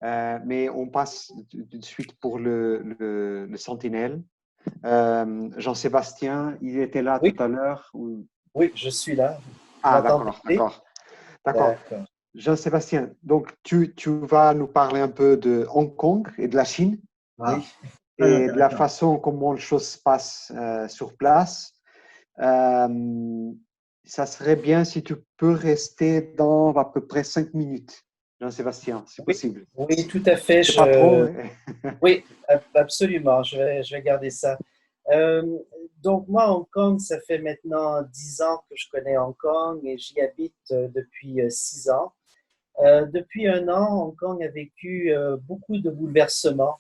Mais on passe tout de suite pour le Sentinelle. Jean-Sébastien, il était là tout Oui, à l'heure. oui, je suis là. Vous Ah, m'entendez? d'accord, d'accord, d'accord. D'accord. Jean-Sébastien, donc tu vas nous parler un peu de Hong Kong et de la Chine Ah, Oui, très et de la intéressant. façon comment les choses se passent sur place. Euh, Ça serait bien si tu peux rester dans à peu près 5 minutes, Jean-Sébastien, c'est oui, possible. oui, tout à fait. C'est pas trop, hein? Oui, absolument. Je vais garder ça. Euh, donc moi, Hong Kong, ça fait maintenant 10 ans que je connais Hong Kong et j'y habite depuis 6 ans. Depuis un an, Hong Kong a vécu beaucoup de bouleversements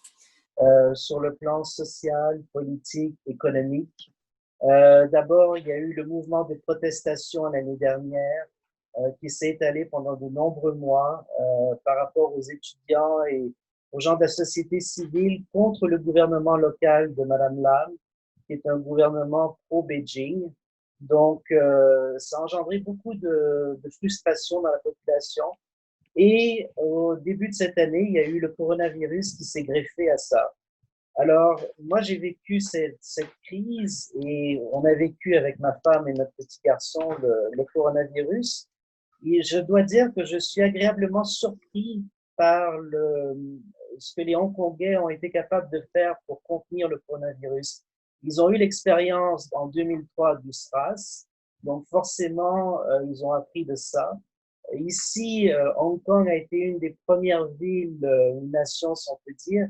sur le plan social, politique, économique. D'abord, il y a eu le mouvement de protestation l'année dernière qui s'est étalé pendant de nombreux mois par rapport aux étudiants et aux gens de la société civile contre le gouvernement local de Madame Lam, qui est un gouvernement pro-Beijing. Donc, ça a engendré beaucoup de frustration dans la population. Et au début de cette année, il y a eu le coronavirus qui s'est greffé à ça. Alors, moi, j'ai vécu cette crise et on a vécu avec ma femme et notre petit garçon le coronavirus. Et je dois dire que je suis agréablement surpris par ce que les Hongkongais ont été capables de faire pour contenir le coronavirus. Ils ont eu l'expérience en 2003 du SRAS, donc forcément, ils ont appris de ça. Ici, Hong Kong a été une des premières villes, une nation, si on peut dire,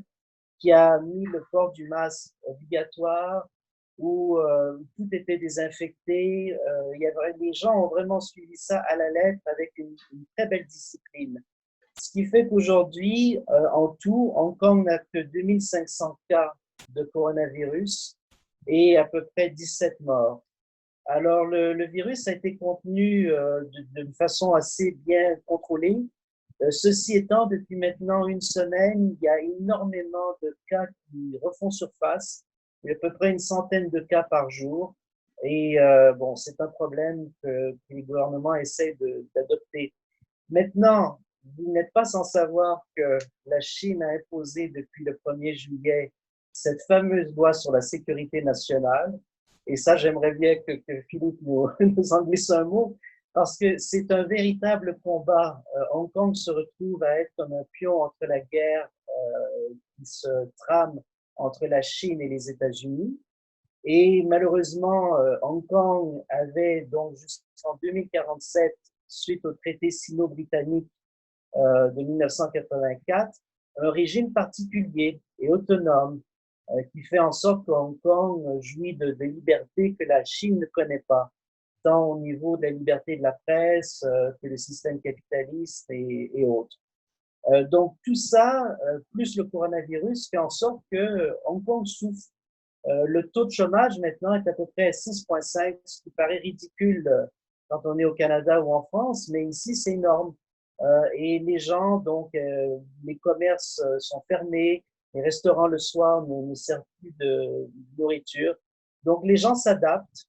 qui a mis le port du masque obligatoire, où tout était désinfecté. Les gens ont vraiment suivi ça à la lettre avec une très belle discipline. Ce qui fait qu'aujourd'hui, en tout, Hong Kong n'a que 2500 cas de coronavirus et à peu près 17 morts. Alors, le virus a été contenu d'une façon assez bien contrôlée. Ceci étant, depuis maintenant une semaine, il y a énormément de cas qui refont surface. Il y a à peu près une centaine de cas par jour. Et bon, c'est un problème que les gouvernements essaient d'adopter. Maintenant, vous n'êtes pas sans savoir que la Chine a imposé depuis le 1er juillet cette fameuse loi sur la sécurité nationale. Et ça, j'aimerais bien que Philippe nous en glisse un mot, parce que c'est un véritable combat. Hong Kong se retrouve à être comme un pion entre la guerre qui se trame entre la Chine et les États-Unis. Et malheureusement, Hong Kong avait donc jusqu'en 2047, suite au traité sino-britannique de 1984, un régime particulier et autonome qui fait en sorte que Hong Kong jouit de libertés que la Chine ne connaît pas, tant au niveau de la liberté de la presse que le système capitaliste et autres. Donc tout ça, plus le coronavirus, fait en sorte que Hong Kong souffre. Le taux de chômage maintenant est à peu près 6,5, ce qui paraît ridicule quand on est au Canada ou en France, mais ici c'est énorme. Et les gens, donc, les commerces sont fermés, les restaurants le soir ne servent plus de nourriture. Donc les gens s'adaptent,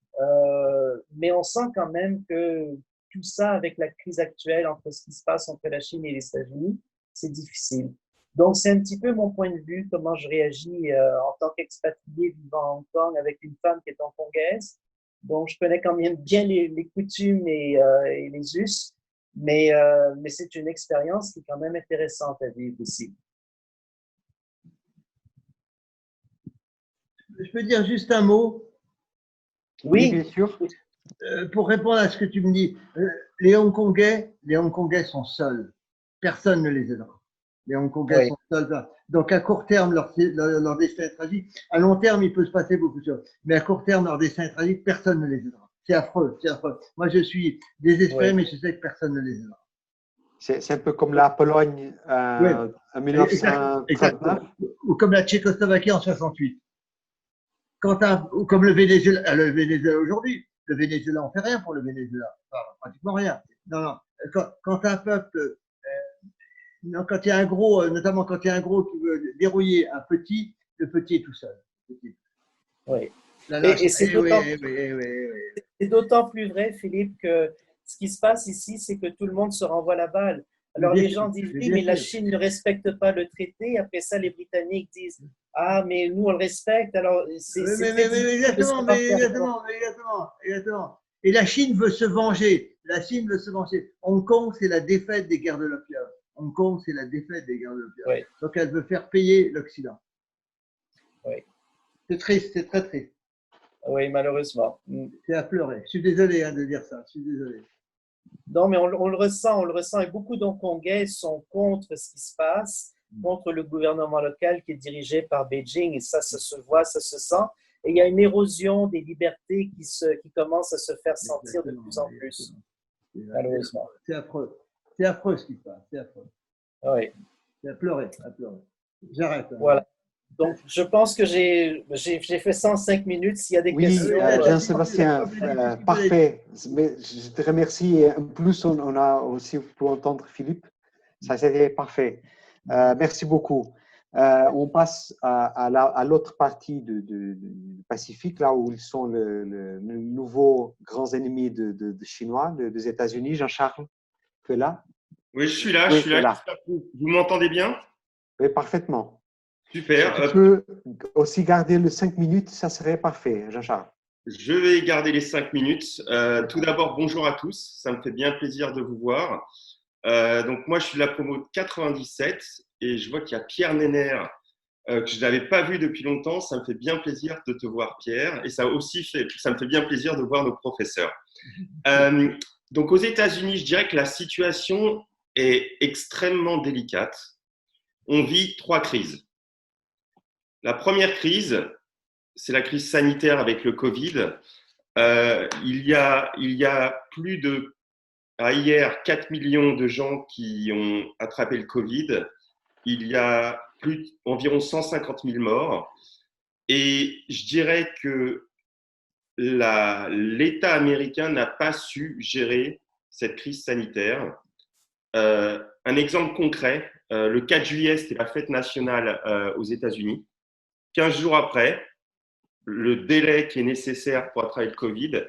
mais on sent quand même que tout ça, avec la crise actuelle entre ce qui se passe entre la Chine et les États-Unis, c'est difficile. Donc, c'est un petit peu mon point de vue, comment je réagis en tant qu'expatrié vivant à Hong Kong avec une femme qui est hongkongaise. Donc, je connais quand même bien les coutumes et les us, mais c'est une expérience qui est quand même intéressante à vivre aussi. Je peux dire juste un mot Oui, Oui, bien sûr. pour répondre à ce que tu me dis. Les Hongkongais sont seuls. Personne ne les aidera. Les Hongkongais oui, sont seuls. Donc, à court terme, leur destin est tragique. À long terme, il peut se passer beaucoup de choses. Mais à court terme, leur destin est tragique. Personne ne les aidera. C'est affreux, c'est affreux. Moi, je suis désespéré, oui, mais je sais que personne ne les aidera. C'est un peu comme la Pologne Oui, en exactement. 1939. Ou comme la Tchécoslovaquie en 68. Ou comme le Venezuela aujourd'hui. Le Venezuela, on fait rien pour le Venezuela. Enfin, pratiquement rien. Non, non. Quand un peuple, non, quand il y a un gros, notamment quand il y a un gros qui veut dérouiller un petit, le petit est tout seul. oui. La lâche. Et c'est Eh oui, d'autant eh oui, eh oui, eh oui. C'est d'autant plus vrai, Philippe, que ce qui se passe ici, c'est que tout le monde se renvoie la balle. Alors Bien les sûr, gens disent, mais oui, bien mais la sûr. Chine ne respecte pas le traité. Après ça, les Britanniques disent, ah, mais nous, on le respecte. Alors, c'est très Mais difficile de exactement, savoir faire quoi. exactement. Et la Chine veut se venger. La Chine veut se venger. Hong Kong, c'est la défaite des guerres de l'opium. Hong Kong, c'est la défaite des guerres de l'opium. Oui, Donc, elle veut faire payer l'Occident. oui, C'est triste, c'est très triste. oui, malheureusement. C'est à pleurer. Je suis désolé de dire ça. Je suis désolé. Non, mais on le ressent, et beaucoup d'Hongkongais sont contre ce qui se passe, contre le gouvernement local qui est dirigé par Beijing, et ça se voit, ça se sent. Et il y a une érosion des libertés qui commence à se faire sentir de plus en plus, malheureusement. C'est affreux. C'est affreux ce qui se passe. C'est affreux. Oui, C'est à pleurer, à pleurer. J'arrête. voilà. Donc, je pense que j'ai fait 105 minutes. S'il y a des Oui, questions, Jean-Sébastien, parfait. Mais je te remercie. Et en plus, on a aussi pu entendre Philippe. Ça, c'était parfait. Merci beaucoup. On passe à l'autre partie du Pacifique, là où ils sont le nouveau grand ennemi de Chinois, des États-Unis. Jean-Charles, tu es là? Oui, je suis là, Oui, je suis tu es là. là. J'espère que vous m'entendez bien? Oui, parfaitement. Super. Si tu peux aussi garder le 5 minutes, ça serait parfait, Jean-Charles. Je vais garder les 5 minutes. Tout d'abord, bonjour à tous. Ça me fait bien plaisir de vous voir. Donc, moi, je suis de la promo 97 et je vois qu'il y a Pierre Néner que je n'avais pas vu depuis longtemps. Ça me fait bien plaisir de te voir, Pierre. Et ça me fait bien plaisir de voir nos professeurs. Donc, aux États-Unis, je dirais que la situation est extrêmement délicate. On vit 3 crises. La première crise, c'est la crise sanitaire avec le Covid. Il y a plus de, à hier, 4 millions de gens qui ont attrapé le Covid. Il y a environ 150 000 morts. Et je dirais que l'État américain n'a pas su gérer cette crise sanitaire. Un exemple concret, le 4 juillet, c'était la fête nationale aux États-Unis. 15 jours après, le délai qui est nécessaire pour attraper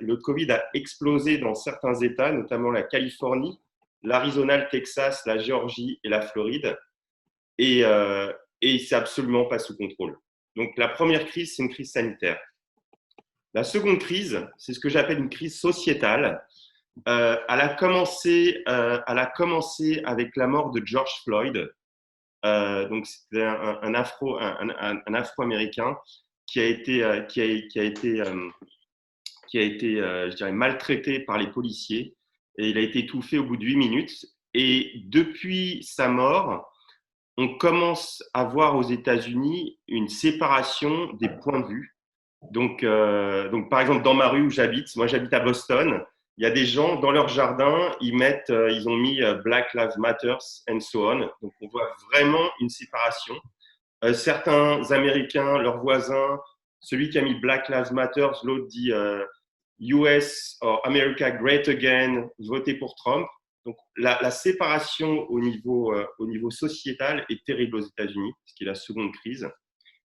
le Covid a explosé dans certains États, notamment la Californie, l'Arizona, le Texas, la Géorgie et la Floride. Et c'est absolument pas sous contrôle. Donc la première crise, c'est une crise sanitaire. La seconde crise, c'est ce que j'appelle une crise sociétale. Elle a commencé avec la mort de George Floyd. Donc c'était un Afro-américain qui a été, je dirais, maltraité par les policiers et il a été étouffé au bout de 8 minutes. Et depuis sa mort, on commence à voir aux États-Unis une séparation des points de vue. Donc par exemple, dans ma rue où j'habite, moi j'habite à Boston, il y a des gens dans leur jardin, ils ont mis Black Lives Matter and so on. Donc on voit vraiment une séparation. Certains Américains, leurs voisins, celui qui a mis Black Lives Matter, l'autre dit US or America Great Again, votez pour Trump. Donc la séparation au niveau sociétal est terrible aux États-Unis, ce qui est la seconde crise.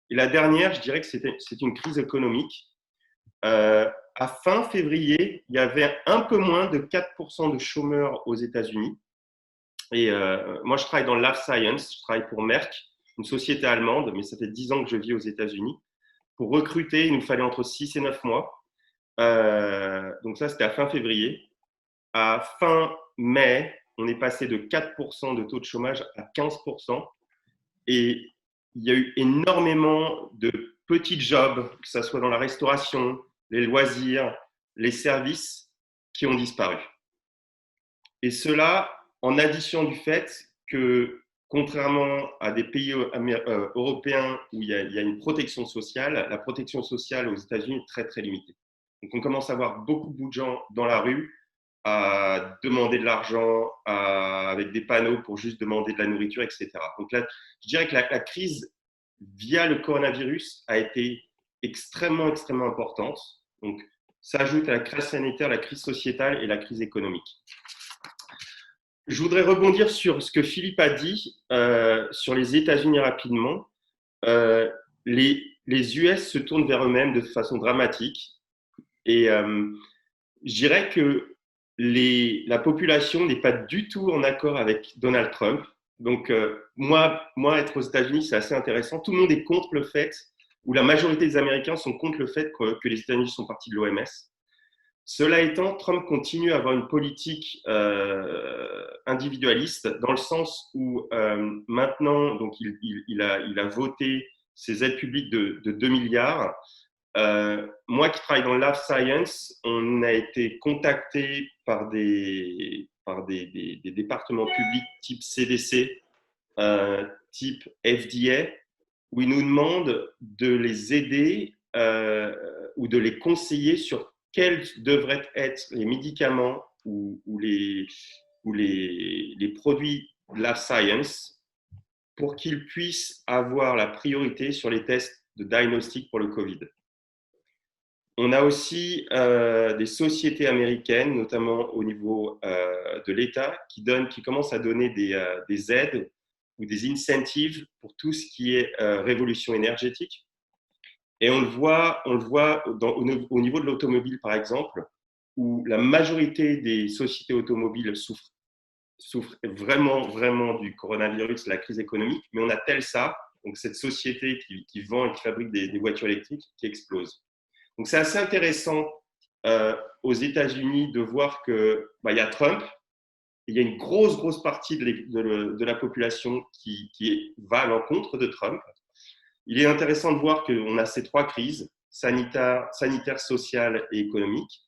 Et la dernière, je dirais que c'est une crise économique. À fin février, il y avait un peu moins de 4% de chômeurs aux États-Unis. Et moi, je travaille dans le life science, je travaille pour Merck, une société allemande, mais ça fait 10 ans que je vis aux États-Unis. Pour recruter, il nous fallait entre 6 et 9 mois. Donc ça, c'était à fin février. À fin mai, on est passé de 4% de taux de chômage à 15%. Et il y a eu énormément de petits jobs, que ce soit dans la restauration, les loisirs, les services, qui ont disparu. Et cela en addition du fait que, contrairement à des pays européens où il y a une protection sociale, la protection sociale aux États-Unis est très, très limitée. Donc, on commence à voir beaucoup de gens dans la rue à demander de l'argent, avec des panneaux pour juste demander de la nourriture, etc. Donc là, je dirais que la crise via le coronavirus a été extrêmement, extrêmement importante. Donc, ça ajoute à la crise sanitaire, la crise sociétale et la crise économique. Je voudrais rebondir sur ce que Philippe a dit sur les États-Unis rapidement. Les US se tournent vers eux-mêmes de façon dramatique. Et je dirais que la population n'est pas du tout en accord avec Donald Trump. Donc, moi, être aux États-Unis, c'est assez intéressant. Tout le monde est contre le fait, ou la majorité des Américains sont contre le fait que les États-Unis sont partis de l'OMS. Cela étant, Trump continue à avoir une politique individualiste dans le sens où maintenant, donc il a voté ses aides publiques de 2 milliards. Moi qui travaille dans le Life Science, on a été contacté par des départements publics type CDC, type FDA, où ils nous demandent de les aider ou de les conseiller sur quels devraient être les médicaments ou les produits de Life Science pour qu'ils puissent avoir la priorité sur les tests de diagnostic pour le Covid. On a aussi des sociétés américaines, notamment au niveau de l'État, qui commencent à donner des aides ou des incentives pour tout ce qui est révolution énergétique. Et on le voit au niveau de l'automobile, par exemple, où la majorité des sociétés automobiles souffrent vraiment, vraiment du coronavirus, de la crise économique. Mais on a Tesla, donc cette société qui vend et qui fabrique des voitures électriques, qui explose. Donc, c'est assez intéressant aux États-Unis de voir qu'il y a Trump, il y a une grosse partie de la population qui va à l'encontre de Trump. Il est intéressant de voir qu'on a ces 3 crises, sanitaire, sociale et économique.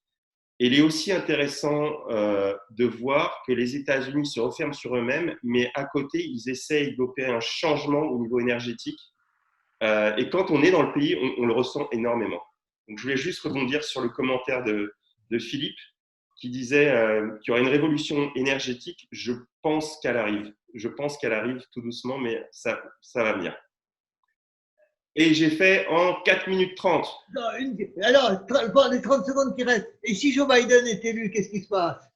Et il est aussi intéressant de voir que les États-Unis se referment sur eux-mêmes, mais à côté, ils essayent d'opérer un changement au niveau énergétique. Et quand on est dans le pays, on le ressent énormément. Donc, je voulais juste rebondir sur le commentaire de Philippe qui disait qu'il y aura une révolution énergétique. Je pense qu'elle arrive. Je pense qu'elle arrive tout doucement, mais ça va venir. Et j'ai fait en 4 minutes 30. Non, alors, les 30 secondes qui restent. Et si Joe Biden est élu, qu'est-ce qui se passe?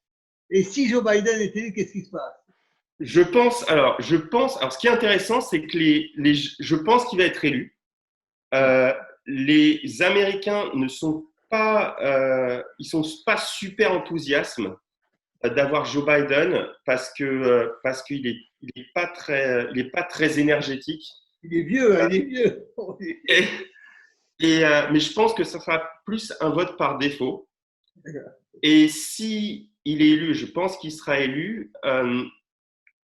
Je pense, alors, ce qui est intéressant, c'est que je pense qu'il va être élu. Les Américains ne sont pas, ils sont pas super enthousiastes d'avoir Joe Biden parce qu'il est pas très énergétique. Il est vieux. Mais je pense que ça sera plus un vote par défaut. Et si il est élu, je pense qu'il sera élu.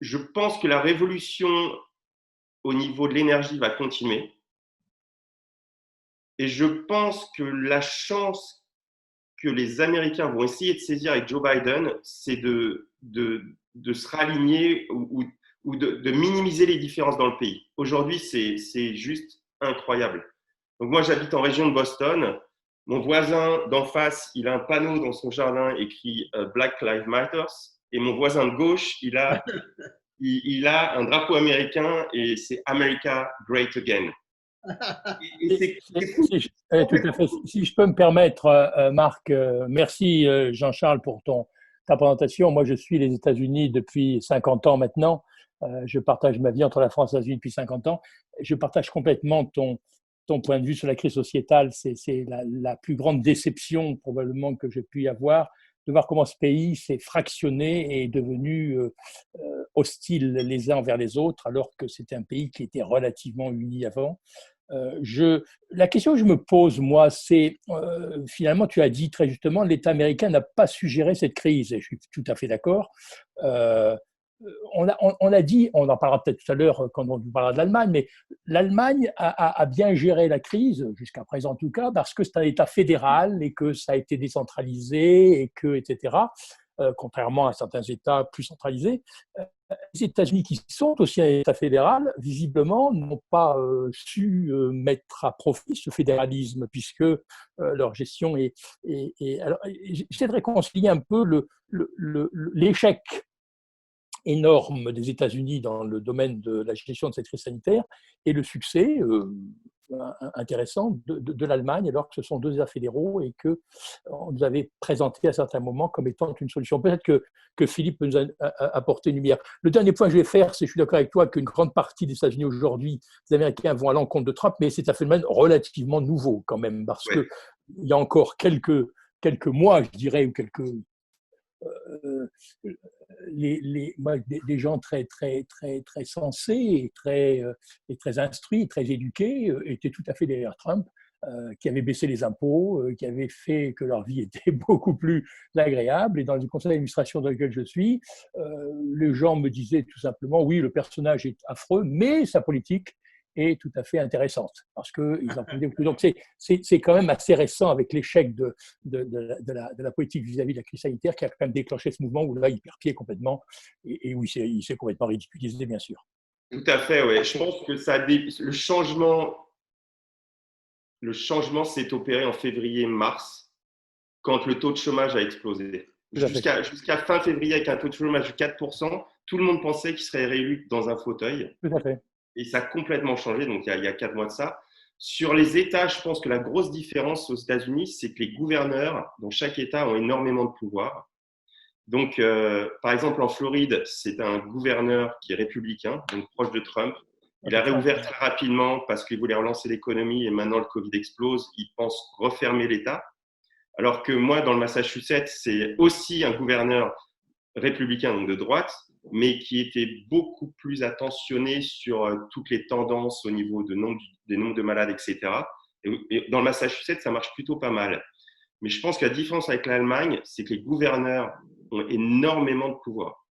Je pense que la révolution au niveau de l'énergie va continuer. Et je pense que la chance que les Américains vont essayer de saisir avec Joe Biden, c'est de se raligner ou de minimiser les différences dans le pays. Aujourd'hui, c'est juste incroyable. Donc moi, j'habite en région de Boston. Mon voisin d'en face, il a un panneau dans son jardin écrit Black Lives Matter. Et mon voisin de gauche, il a un drapeau américain et c'est America Great Again. Tout à fait. Si je peux me permettre, Marc, merci Jean-Charles pour ta présentation. Moi, je suis les États-Unis depuis 50 ans maintenant. Je partage ma vie entre la France et les États-Unis depuis 50 ans. Je partage complètement ton point de vue sur la crise sociétale. C'est la plus grande déception probablement que j'ai pu y avoir, de voir comment ce pays s'est fractionné et est devenu hostile les uns envers les autres, alors que c'était un pays qui était relativement uni avant. La question que je me pose, moi, c'est finalement, tu as dit très justement, l'État américain n'a pas su gérer cette crise, et je suis tout à fait d'accord. On a dit, on en parlera peut-être tout à l'heure quand on parlera de l'Allemagne, mais l'Allemagne a bien géré la crise, jusqu'à présent en tout cas, parce que c'est un État fédéral et que ça a été décentralisé, et que, etc., contrairement à certains États plus centralisés. Les États-Unis, qui sont aussi un État fédéral, visiblement, n'ont pas su mettre à profit ce fédéralisme, puisque leur gestion est… Alors, j'essaie de réconcilier un peu l'échec énorme des États-Unis dans le domaine de la gestion de cette crise sanitaire et le succès intéressant de l'Allemagne, alors que ce sont 2 États fédéraux et qu'on nous avait présenté à certains moments comme étant une solution. Peut-être que Philippe peut nous apporter une lumière. Le dernier point que je vais faire, c'est que je suis d'accord avec toi qu'une grande partie des États-Unis aujourd'hui, les Américains vont à l'encontre de Trump, mais c'est un phénomène relativement nouveau quand même, parce qu'il y a encore quelques mois, je dirais, ou quelques moi, des gens très sensés et très instruits, très éduqués, étaient tout à fait derrière Trump, qui avait baissé les impôts, qui avait fait que leur vie était beaucoup plus agréable. Et dans le conseil d'administration dans lequel je suis, les gens me disaient tout simplement, oui, le personnage est affreux, mais sa politique est tout à fait intéressante, parce qu'ils en prenaient beaucoup. Donc c'est quand même assez récent avec l'échec de la politique vis-à-vis de la crise sanitaire qui a quand même déclenché ce mouvement où là, il perd pied complètement et où il s'est complètement ridiculisé, bien sûr. Tout à fait, oui. Je pense que le changement s'est opéré en février-mars, quand le taux de chômage a explosé. Jusqu'à fin février, avec un taux de chômage de 4%, tout le monde pensait qu'il serait réélu dans un fauteuil. Tout à fait. Et ça a complètement changé, donc il y a 4 mois de ça. Sur les États, je pense que la grosse différence aux États-Unis, c'est que les gouverneurs dans chaque État ont énormément de pouvoir. Donc, par exemple, en Floride, c'est un gouverneur qui est républicain, donc proche de Trump. Il a réouvert très rapidement parce qu'il voulait relancer l'économie et maintenant le Covid explose. Il pense refermer l'État. Alors que moi, dans le Massachusetts, c'est aussi un gouverneur républicain, donc de droite, mais qui était beaucoup plus attentionné sur toutes les tendances au niveau des nombres de malades, etc. Et dans le Massachusetts, ça marche plutôt pas mal. Mais je pense que la différence avec l'Allemagne, c'est que les gouverneurs ont énormément de pouvoir.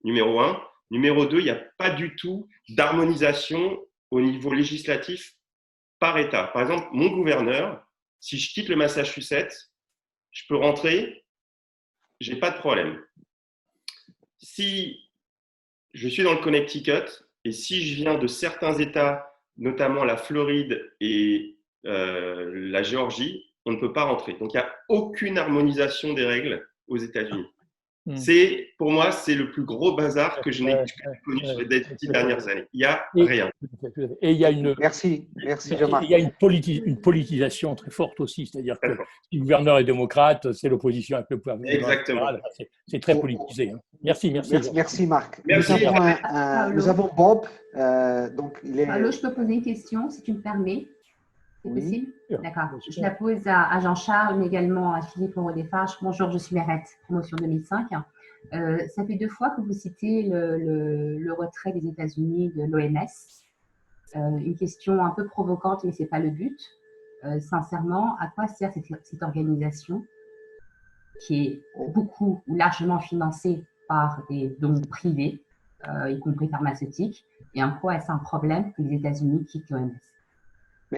Numéro 1. Numéro 2, il n'y a pas du tout d'harmonisation au niveau législatif par État. Par exemple, mon gouverneur, si je quitte le Massachusetts, je peux rentrer, je n'ai pas de problème. Si je suis dans le Connecticut et si je viens de certains États, notamment la Floride et la Géorgie, on ne peut pas rentrer. Donc, il n'y a aucune harmonisation des règles aux États-Unis. Pour moi, c'est le plus gros bazar que je n'ai connu sur les 10 dernières années. Il n'y a rien. Et il y a une, merci Jean-Marc. Il y a une politisation très forte aussi, c'est-à-dire que si le gouverneur est démocrate, c'est l'opposition avec le pouvoir. Exactement. C'est très politisé. Merci Marc. Merci. Nous avons Bob. Donc Allô, je peux poser une question, si tu me permets? C'est possible? D'accord. Je la pose à Jean-Charles, mais également à Philippe Moreau-Desfarges. Bonjour, je suis Merette, promotion 2005. Ça fait 2 fois que vous citez le retrait des États-Unis de l'OMS. Une question un peu provocante, mais ce n'est pas le but. Sincèrement, à quoi sert cette organisation qui est beaucoup ou largement financée par des dons privés, y compris pharmaceutiques, et en quoi est-ce un problème que les États-Unis quittent l'OMS?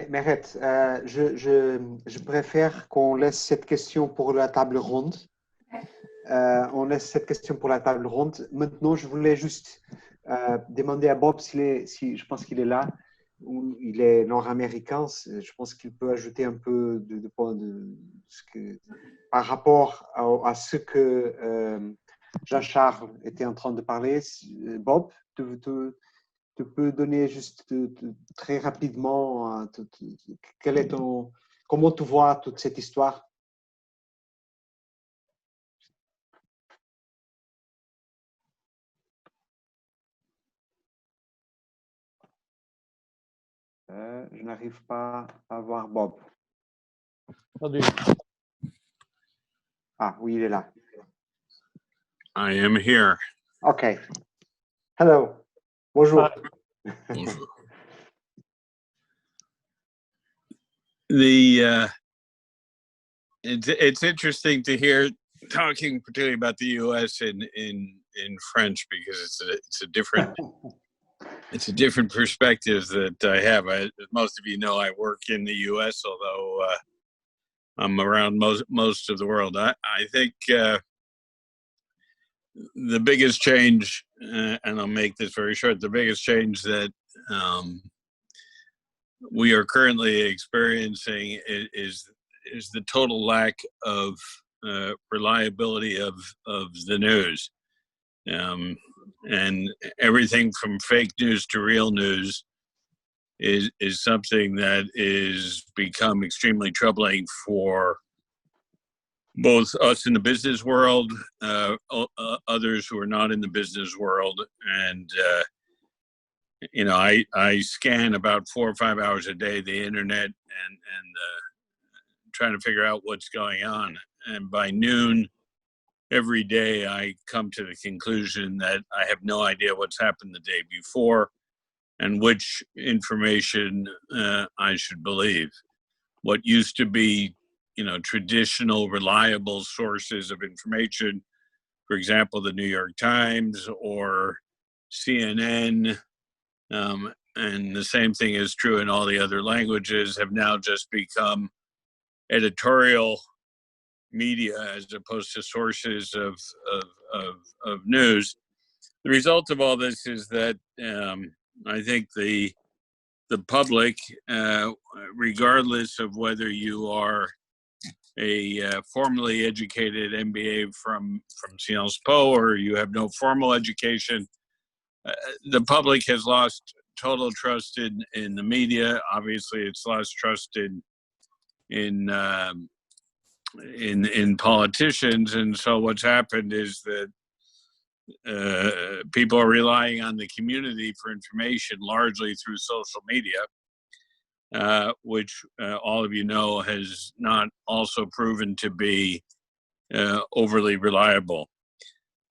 Merette, je préfère qu'on laisse cette question pour la table ronde. On laisse cette question pour la table ronde. Maintenant, je voulais juste demander à Bob si je pense qu'il est là, ou il est nord-américain. Je pense qu'il peut ajouter un peu par rapport à ce que Jean-Charles était en train de parler. Bob, tu peux donner juste très rapidement comment tu vois toute cette histoire? Je n'arrive pas à voir Bob. Attendez. Ah oui, il est là. I am here. Okay. Hello. Bonjour. Bonjour. It's interesting to hear talking particularly about the U.S. in French because it's a different perspective that I have. As most of you know, I work in the U.S., although I'm around most of the world. I think the biggest change, and I'll make this very short, the biggest change that we are currently experiencing is the total lack of reliability of the news. And everything from fake news to real news is something that is become extremely troubling for both us in the business world, others who are not in the business world. And, I scan about 4 or 5 hours a day, the internet, and trying to figure out what's going on. And by noon, every day I come to the conclusion that I have no idea what's happened the day before and which information I should believe. What used to be, traditional, reliable sources of information, for example, the New York Times or CNN, and the same thing is true in all the other languages, have now just become editorial media as opposed to sources of news. The result of all this is that I think the public, regardless of whether you are a formally educated MBA from Sciences Po or you have no formal education, the public has lost total trust in the media. Obviously, it's lost trust in politicians, and so what's happened is that people are relying on the community for information largely through social media, which all of you know has not also proven to be overly reliable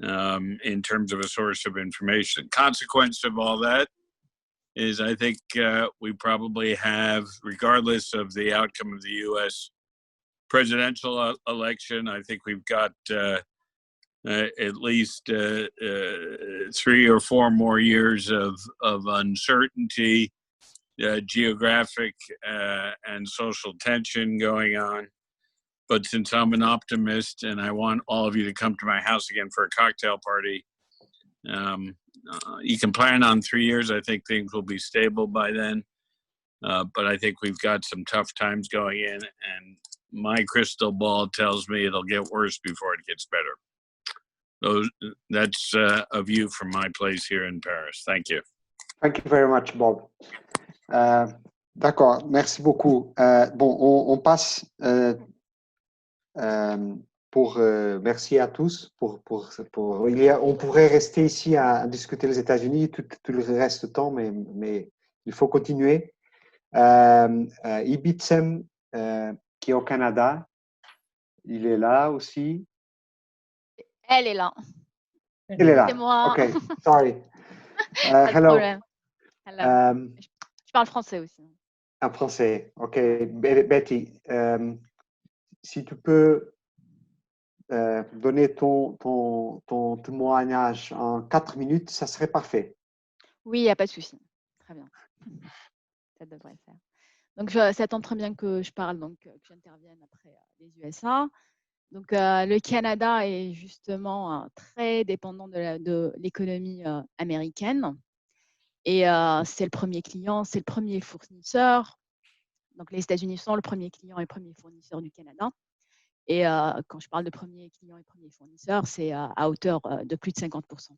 in terms of a source of information. Consequence of all that is I think we probably have, regardless of the outcome of the U.S. presidential election, I think we've got at least 3 or 4 more years of uncertainty, geographic and social tension going on. But since I'm an optimist and I want all of you to come to my house again for a cocktail party, you can plan on 3 years. I think things will be stable by then. But I think we've got some tough times going in, and my crystal ball tells me it'll get worse before it gets better. That's a view from my place here in Paris. Thank you. Thank you very much, Bob. D'accord, merci beaucoup. On passe merci à tous. On pourrait rester ici à discuter les États-Unis tout le reste du temps, mais il faut continuer. Ibitsem, qui est au Canada, il est là aussi. Elle est là. Elle est là. C'est moi. OK, sorry. Pas de Hello. problème. Hello. Je parle français aussi. En français, OK. Betty, si tu peux donner ton témoignage en 4 minutes, ça serait parfait. Oui, il n'y a pas de souci. Très bien. Ça devrait le faire. Donc, ça tombe très bien que je parle, donc que j'intervienne après les USA. Donc, le Canada est justement très dépendant de l'économie américaine. Et c'est le premier client, c'est le premier fournisseur. Donc, les États-Unis sont le premier client et le premier fournisseur du Canada. Et quand je parle de premier client et premier fournisseur, c'est à hauteur de plus de 50%.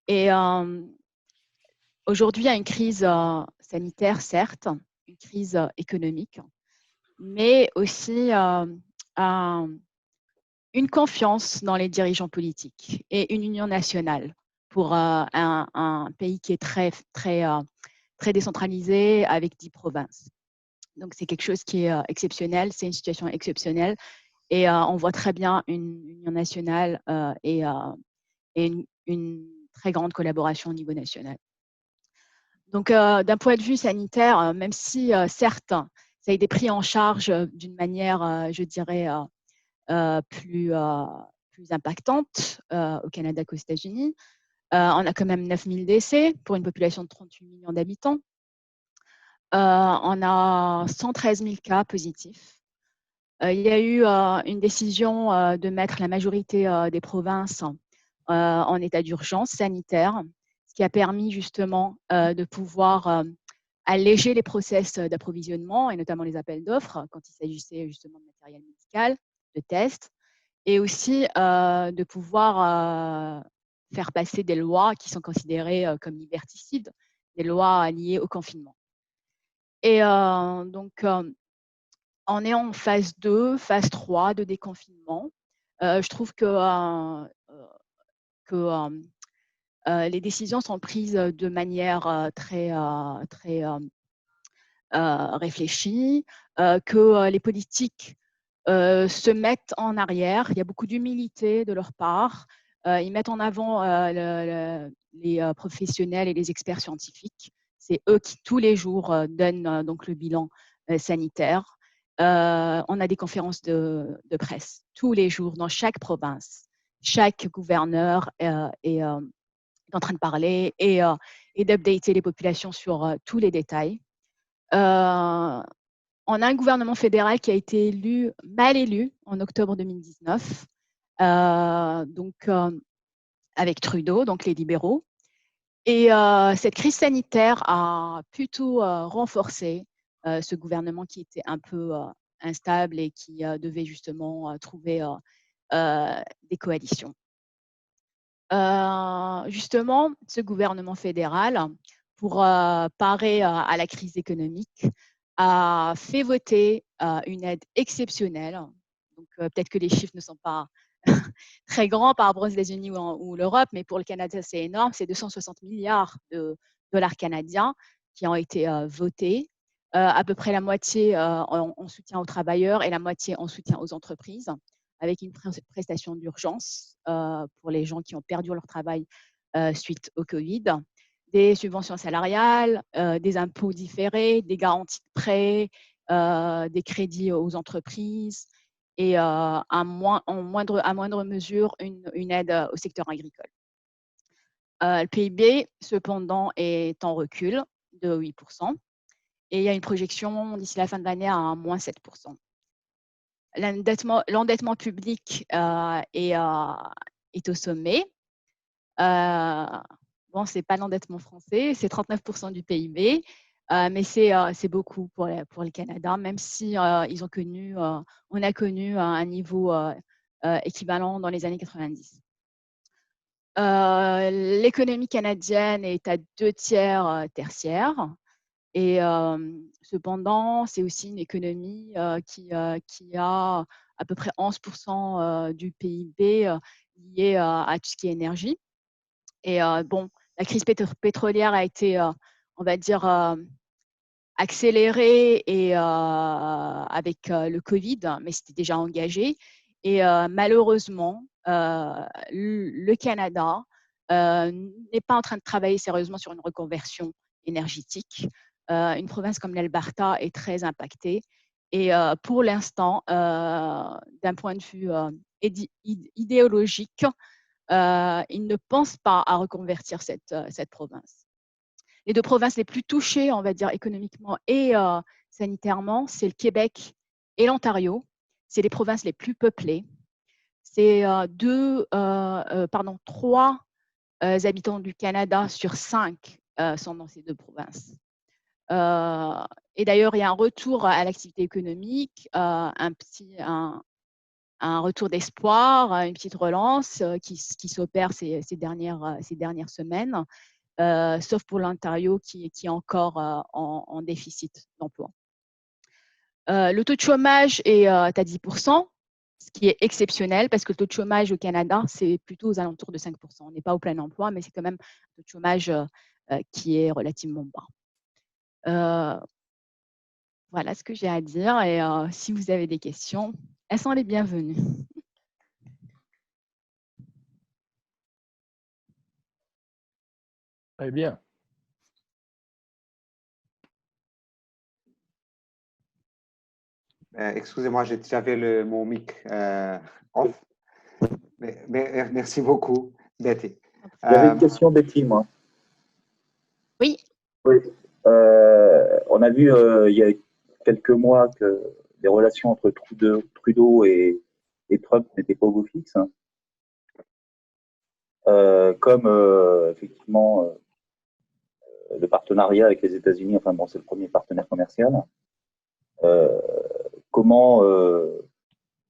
Et aujourd'hui, il y a une crise sanitaire, certes, une crise économique, mais aussi une confiance dans les dirigeants politiques et une union nationale pour un pays qui est très, très, très décentralisé avec 10 provinces. Donc, c'est quelque chose qui est exceptionnel, c'est une situation exceptionnelle et on voit très bien une union nationale et une très grande collaboration au niveau national. Donc, d'un point de vue sanitaire, même si, certes, ça a été pris en charge d'une manière, je dirais, plus impactante au Canada qu'aux États-Unis, on a quand même 9000 décès pour une population de 38 millions d'habitants. On a 113 000 cas positifs. Il y a eu une décision de mettre la majorité des provinces en état d'urgence sanitaire, ce qui a permis justement de pouvoir alléger les process d'approvisionnement et notamment les appels d'offres quand il s'agissait justement de matériel médical, de tests, et aussi de pouvoir faire passer des lois qui sont considérées comme liberticides, des lois liées au confinement. Et donc, on est en phase 2, phase 3 de déconfinement. Je trouve que les décisions sont prises de manière très réfléchie, que les politiques se mettent en arrière. Il y a beaucoup d'humilité de leur part. Ils mettent en avant les professionnels et les experts scientifiques. C'est eux qui, tous les jours, donnent donc le bilan sanitaire. On a des conférences de presse tous les jours dans chaque province. Chaque gouverneur est en train de parler et d'updater les populations sur tous les détails. On a un gouvernement fédéral qui a été mal élu en octobre 2019, avec Trudeau, donc les libéraux. Et cette crise sanitaire a plutôt renforcé ce gouvernement qui était un peu instable et qui devait justement trouver des coalitions. Justement, ce gouvernement fédéral, pour parer à la crise économique, a fait voter une aide exceptionnelle. Donc, peut-être que les chiffres ne sont pas très grands par rapport aux États-Unis ou l'Europe, mais pour le Canada, c'est énorme. C'est 260 milliards de dollars canadiens qui ont été votés. À peu près la moitié en soutien aux travailleurs et la moitié en soutien aux entreprises, avec une prestation d'urgence pour les gens qui ont perdu leur travail suite au Covid, des subventions salariales, des impôts différés, des garanties de prêts, des crédits aux entreprises et à moindre mesure une aide au secteur agricole. Le PIB, cependant, est en recul de 8% et il y a une projection d'ici la fin de l'année à moins 7%. L'endettement public est au sommet. Bon, ce n'est pas l'endettement français, c'est 39% du PIB, mais c'est beaucoup pour le Canada, même si on a connu un niveau équivalent dans les années 90. L'économie canadienne est à 2/3 tertiaire. Et cependant, c'est aussi une économie qui a à peu près 11% du PIB lié à tout ce qui est énergie. Et bon, la crise pétrolière a été, on va dire, accélérée et avec le Covid, mais c'était déjà engagé. Et malheureusement, le Canada n'est pas en train de travailler sérieusement sur une reconversion énergétique. Une province comme l'Alberta est très impactée. Et pour l'instant, d'un point de vue idéologique, ils ne pensent pas à reconvertir cette province. Les deux provinces les plus touchées, on va dire, économiquement et sanitairement, c'est le Québec et l'Ontario. C'est les provinces les plus peuplées. C'est 3 habitants du Canada sur 5 sont dans ces deux provinces. Et d'ailleurs, il y a un retour à l'activité économique, un retour d'espoir, une petite relance qui s'opère ces dernières semaines, sauf pour l'Ontario qui est encore en déficit d'emploi. Le taux de chômage est à 10%, ce qui est exceptionnel parce que le taux de chômage au Canada, c'est plutôt aux alentours de 5%. On n'est pas au plein emploi, mais c'est quand même un taux de chômage qui est relativement bas. Voilà ce que j'ai à dire et si vous avez des questions, elles sont les bienvenues. Très bien. Excusez-moi, j'avais mon mic off. Mais merci beaucoup, Betty. J'avais une question, Betty, moi. Oui. Oui. On a vu il y a quelques mois que les relations entre Trudeau et Trump n'étaient pas au beau fixe. Comme effectivement le partenariat avec les États-Unis, enfin bon, c'est le premier partenaire commercial.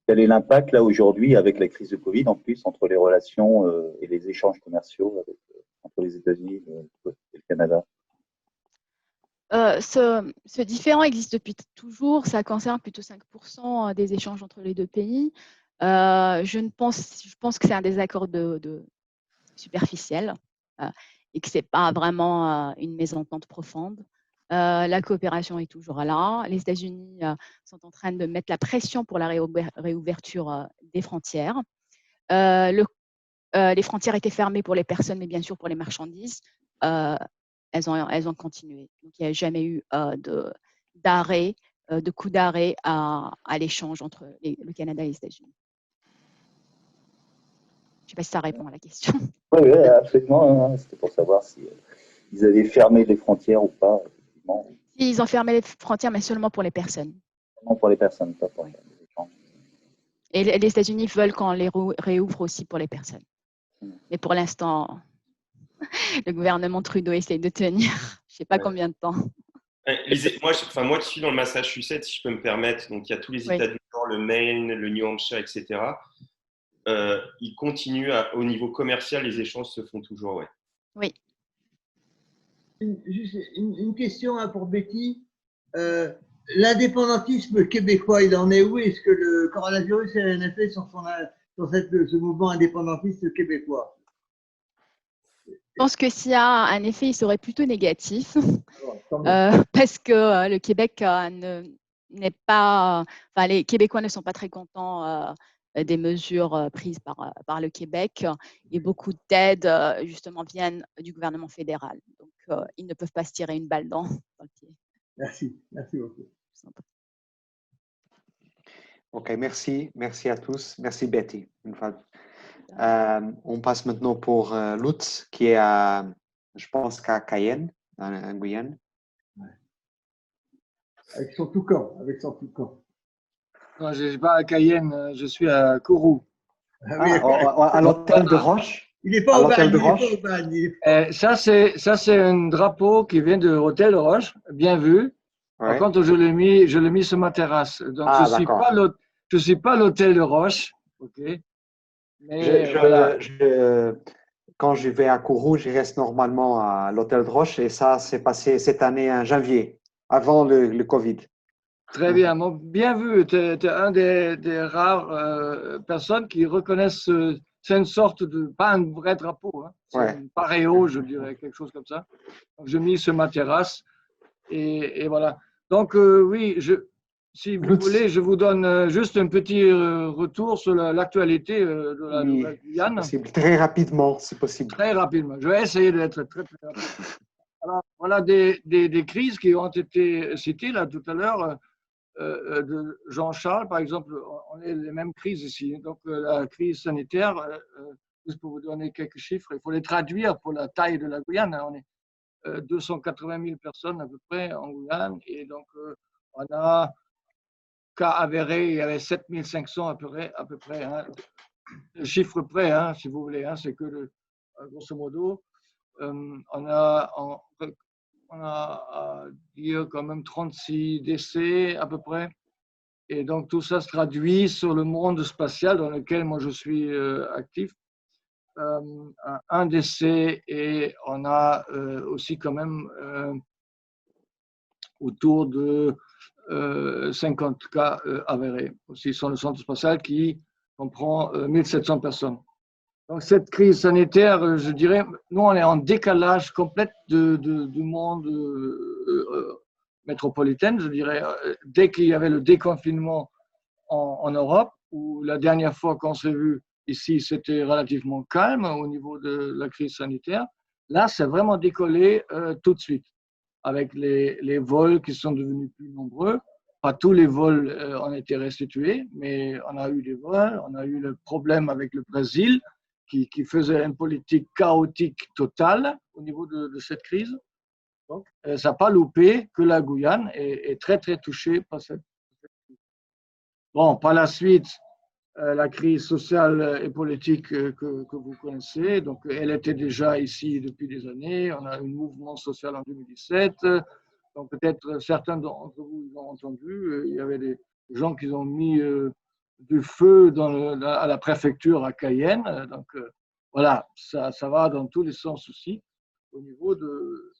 Quel est l'impact là aujourd'hui avec la crise de Covid en plus entre les relations et les échanges commerciaux entre les États-Unis et le Canada? Ce différend existe depuis toujours. Ça concerne plutôt 5% des échanges entre les deux pays. Je pense que c'est un désaccord superficiel et que ce n'est pas vraiment une mésentente profonde. La coopération est toujours là. Les États-Unis sont en train de mettre la pression pour la réouverture des frontières. Les frontières étaient fermées pour les personnes, mais bien sûr pour les marchandises, elles ont continué. Donc, il n'y a jamais eu de coup d'arrêt à l'échange entre le Canada et les États-Unis. Je ne sais pas si ça répond à la question. Oui, absolument. Hein. C'était pour savoir si ils avaient fermé les frontières ou pas. Effectivement. Ils ont fermé les frontières, mais seulement pour les personnes. Seulement pour les personnes, pas pour les échanges. Et les États-Unis veulent qu'on les réouvre aussi pour les personnes. Mais pour l'instant, le gouvernement Trudeau essaie de tenir, je ne sais pas combien de temps. Moi, je suis dans le Massachusetts, si je peux me permettre. Donc, il y a tous les États du Nord, le Maine, le New Hampshire, etc. Ils continuent au niveau commercial, les échanges se font toujours, ouais. Oui. Juste une question pour Betty. L'indépendantisme québécois, il en est où? Est-ce que le coronavirus a un effet sur ce mouvement indépendantiste québécois? Je pense que s'il y a un effet, il serait plutôt négatif, parce que le Québec n'est pas, enfin, les Québécois ne sont pas très contents des mesures prises par le Québec, et beaucoup d'aides justement viennent du gouvernement fédéral. Donc, ils ne peuvent pas se tirer une balle dans le pied. Merci beaucoup. Ok, merci à tous. Merci Betty. Une fois. On passe maintenant pour Lutz, qui est je pense qu'à Cayenne, en Guyane. Ouais. Avec son toucan. Non, je ne suis pas à Cayenne, je suis à Kourou. À l'hôtel de Roche. Il n'est pas au bagne. Ça, c'est un drapeau qui vient de l'hôtel de Roche, bien vu. Par contre, je l'ai mis sur ma terrasse. Donc, je suis pas l'hôtel de Roche. Ok. Mais voilà. Quand je vais à Kourou, je reste normalement à l'hôtel de Roche, et ça s'est passé cette année en janvier, avant le Covid. Très bien, bien vu. Tu es un des rares personnes qui reconnaissent. C'est une sorte de, pas un vrai drapeau, hein. C'est un paréo, je dirais, quelque chose comme ça. Donc, je mis sur ma terrasse et voilà. Donc oui, si vous voulez, je vous donne juste un petit retour sur l'actualité de la Nouvelle-Guyane. Très rapidement, si possible. Très rapidement. Je vais essayer d'être très rapide. Alors, voilà des crises qui ont été citées là tout à l'heure. De Jean-Charles, par exemple, on a les mêmes crises ici. Donc, la crise sanitaire, juste pour vous donner quelques chiffres, il faut les traduire pour la taille de la Guyane. On est 280 000 personnes à peu près en Guyane, et donc on a cas avérés, il y avait 7 500 à peu près. Hein. Le chiffre près, hein, si vous voulez, hein, c'est que grosso modo, on a à dire quand même 36 décès à peu près. Et donc tout ça se traduit sur le monde spatial dans lequel moi je suis actif. Un décès, et on a aussi quand même autour de 50 cas avérés aussi sur le centre spatial qui comprend 1700 personnes. Donc cette crise sanitaire, je dirais, nous on est en décalage complet du monde métropolitain, je dirais. Dès qu'il y avait le déconfinement en Europe, où la dernière fois qu'on s'est vu ici, c'était relativement calme au niveau de la crise sanitaire. Là, c'est vraiment décollé tout de suite, avec les vols qui sont devenus plus nombreux. Pas tous les vols ont été restitués, mais on a eu des vols. On a eu le problème avec le Brésil, qui faisait une politique chaotique totale au niveau de cette crise. Donc, ça n'a pas loupé que la Guyane est très, très touchée par cette crise. Bon, par la suite, la crise sociale et politique que vous connaissez, donc elle était déjà ici depuis des années. On a eu un mouvement social en 2017. Donc, peut-être certains d'entre vous l'ont entendu. Il y avait des gens qui ont mis du feu à la préfecture à Cayenne. Donc, voilà, ça va dans tous les sens aussi au niveau de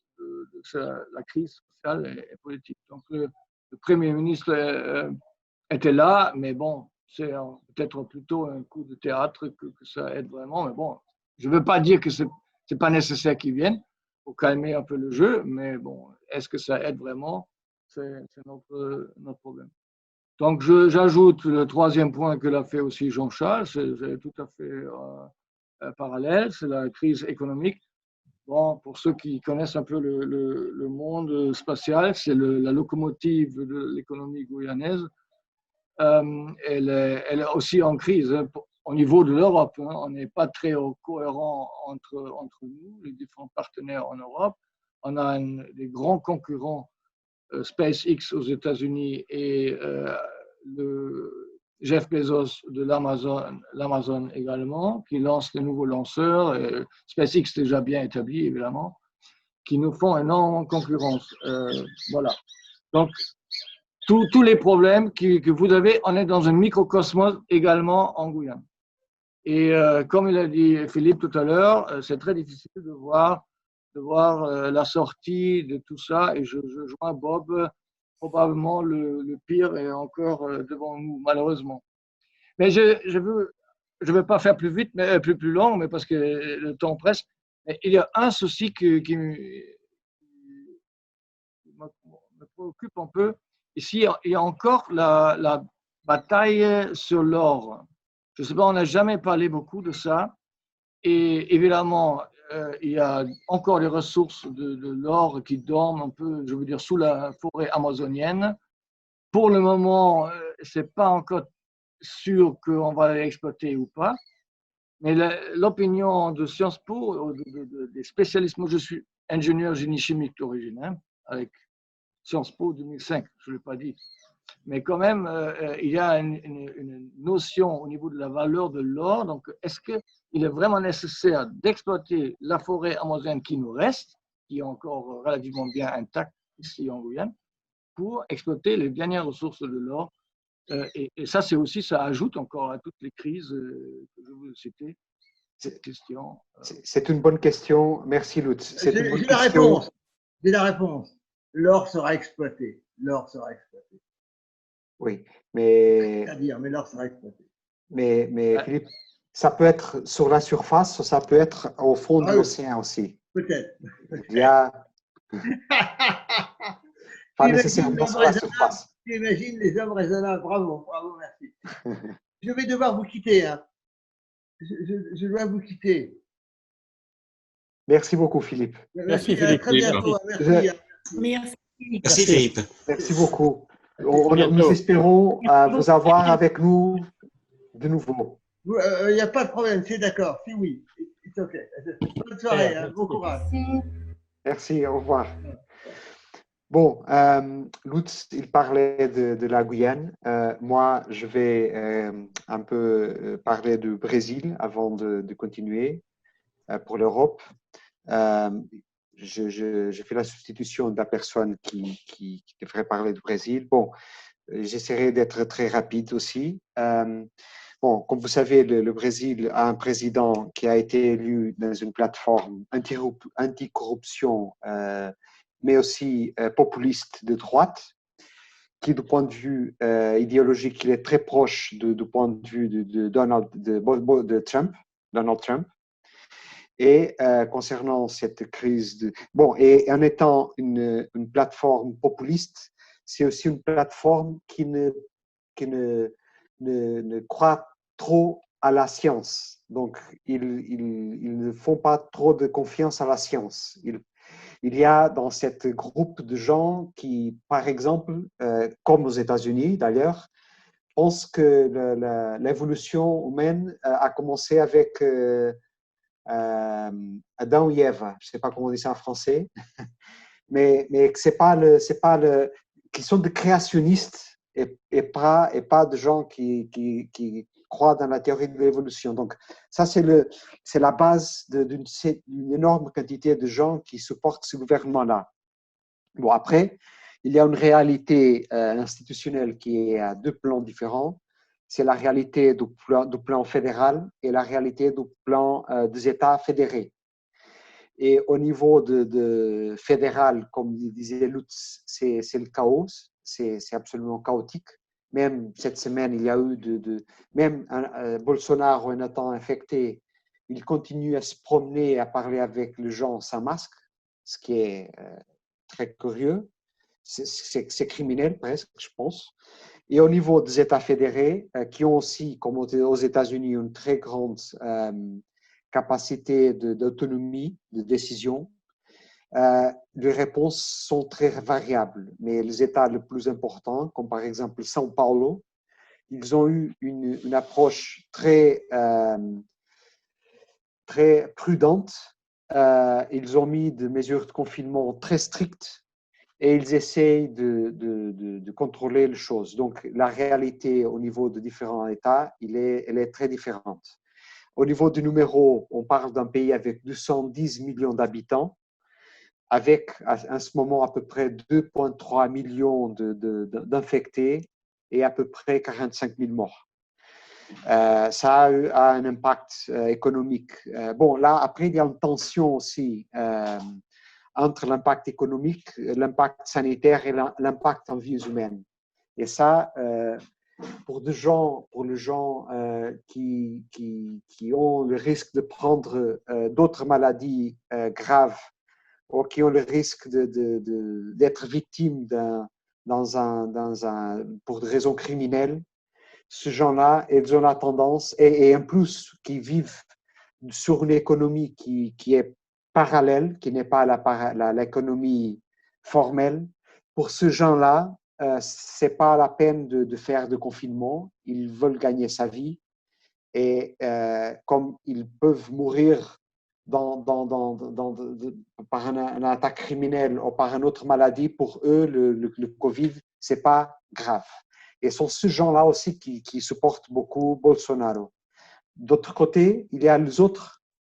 la crise sociale et politique. Donc, le Premier ministre était là, mais bon, c'est peut-être plutôt un coup de théâtre que ça aide vraiment. Mais bon, je ne veux pas dire que ce n'est pas nécessaire qu'il vienne. pour calmer un peu le jeu, mais bon, est-ce que ça aide vraiment? C'est notre problème. Donc, j'ajoute le troisième point que l'a fait aussi Jean-Charles, c'est tout à fait parallèle, c'est la crise économique. Bon, pour ceux qui connaissent un peu le monde spatial, c'est la locomotive de l'économie guyanaise. Elle est aussi en crise au niveau de l'Europe. On n'est pas très cohérent entre nous, les différents partenaires en Europe. On a des grands concurrents, SpaceX aux États-Unis et le Jeff Bezos de l'Amazon également, qui lance de nouveaux lanceurs. SpaceX déjà bien établi, évidemment, qui nous font énormément concurrence. Voilà. Donc, tous les problèmes que vous avez, on est dans un microcosmos également en Guyane. Et comme il a dit Philippe tout à l'heure, c'est très difficile de voir la sortie de tout ça. Et je joins Bob, probablement le pire est encore devant nous, malheureusement. Mais je veux pas faire plus vite, mais plus long, mais parce que le temps presse. Mais il y a un souci qui me préoccupe un peu. Ici, il y a encore la bataille sur l'or. Je ne sais pas, on n'a jamais parlé beaucoup de ça. Et évidemment, il y a encore les ressources de l'or qui dorment un peu, je veux dire, sous la forêt amazonienne. Pour le moment, ce n'est pas encore sûr qu'on va l'exploiter ou pas. Mais l'opinion de Sciences Po, des spécialistes, moi je suis ingénieur génie chimique d'origine, hein, avec Sciences Po 2005, je ne l'ai pas dit. Mais quand même, il y a une notion au niveau de la valeur de l'or. Donc, est-ce qu'il est vraiment nécessaire d'exploiter la forêt amazonienne qui nous reste, qui est encore relativement bien intacte ici en Guyane, pour exploiter les dernières ressources de l'or? Et ça, ça ajoute encore à toutes les crises que je vous ai citées. Cette question. C'est une bonne question. Merci, Lutz. J'ai la réponse. J'ai la réponse. L'or sera exploité. L'or sera exploité. Oui, mais. C'est-à-dire, mais l'or sera exploité. Mais Philippe, ça peut être sur la surface, ça peut être au fond de l'océan aussi. Peut-être. Il y a. Pas nécessairement sur la surface. J'imagine les hommes raisonnables. Bravo, merci. Je vais devoir vous quitter. Hein. Je dois vous quitter. Merci beaucoup, Philippe. Merci, Philippe. À très bientôt. Merci. Merci, Philippe. Merci beaucoup. Nous espérons vous avoir avec nous de nouveau. Il n'y a pas de problème, c'est d'accord. Si oui, c'est OK. Bonne soirée, hein, bon courage. Merci, au revoir. Bon, Lutz, il parlait de la Guyane. Moi, je vais un peu parler du Brésil avant de continuer pour l'Europe. Je fais la substitution de la personne qui devrait parler du Brésil. Bon, j'essaierai d'être très rapide aussi. Bon, comme vous savez, le Brésil a un président qui a été élu dans une plateforme anticorruption, mais aussi populiste de droite, qui, du point de vue idéologique, il est très proche du point de vue de Donald Trump. Et concernant cette crise et en étant une plateforme populiste, c'est aussi une plateforme qui ne croit trop à la science. Donc, ils ne font pas trop de confiance à la science. Il y a dans cette groupe de gens qui, par exemple, comme aux États-Unis d'ailleurs, pensent que l'évolution humaine a commencé avec Adam et Ève. Je ne sais pas comment on dit ça en français, mais que c'est pas qui sont des créationnistes et pas de gens qui croient dans la théorie de l'évolution. Donc, ça, c'est la base d'une énorme quantité de gens qui supportent ce gouvernement-là. Bon, après, il y a une réalité institutionnelle qui est à deux plans différents. C'est la réalité du plan fédéral et la réalité du plan des États fédérés. Et au niveau de fédéral, comme disait Lutz, c'est le chaos, c'est absolument chaotique. Même cette semaine, il y a eu même Bolsonaro, en étant infecté, il continue à se promener, à parler avec les gens sans masque. ce qui est très curieux. C'est criminel presque, je pense. Et au niveau des États fédérés, qui ont aussi, comme aux États-Unis, une très grande capacité d'autonomie, de décision, les réponses sont très variables. Mais les États les plus importants, comme par exemple São Paulo, ils ont eu une approche très prudente. Ils ont mis des mesures de confinement très strictes et ils essayent de contrôler les choses. Donc, la réalité au niveau de différents États, elle est très différente. Au niveau du numéro, on parle d'un pays avec 210 millions d'habitants, avec à ce moment à peu près 2,3 millions d'infectés et à peu près 45 000 morts. Ça a un impact économique. Bon, là, après, il y a une tension aussi entre l'impact économique, l'impact sanitaire et l'impact en vies humaines. Et ça, pour les gens qui ont le risque de prendre d'autres maladies graves ou qui ont le risque d'être victimes pour des raisons criminelles, ces gens-là, ils ont la tendance, et en plus, qui vivent sur une économie qui est parallèle, qui n'est pas l'économie formelle. Pour ces gens-là, ce n'est pas la peine de faire de confinement. Ils veulent gagner sa vie. Et comme ils peuvent mourir par une attaque criminelle ou par une autre maladie, pour eux, le Covid, ce n'est pas grave. Et ce sont ces gens-là aussi qui supportent beaucoup Bolsonaro. D'autre côté, il y a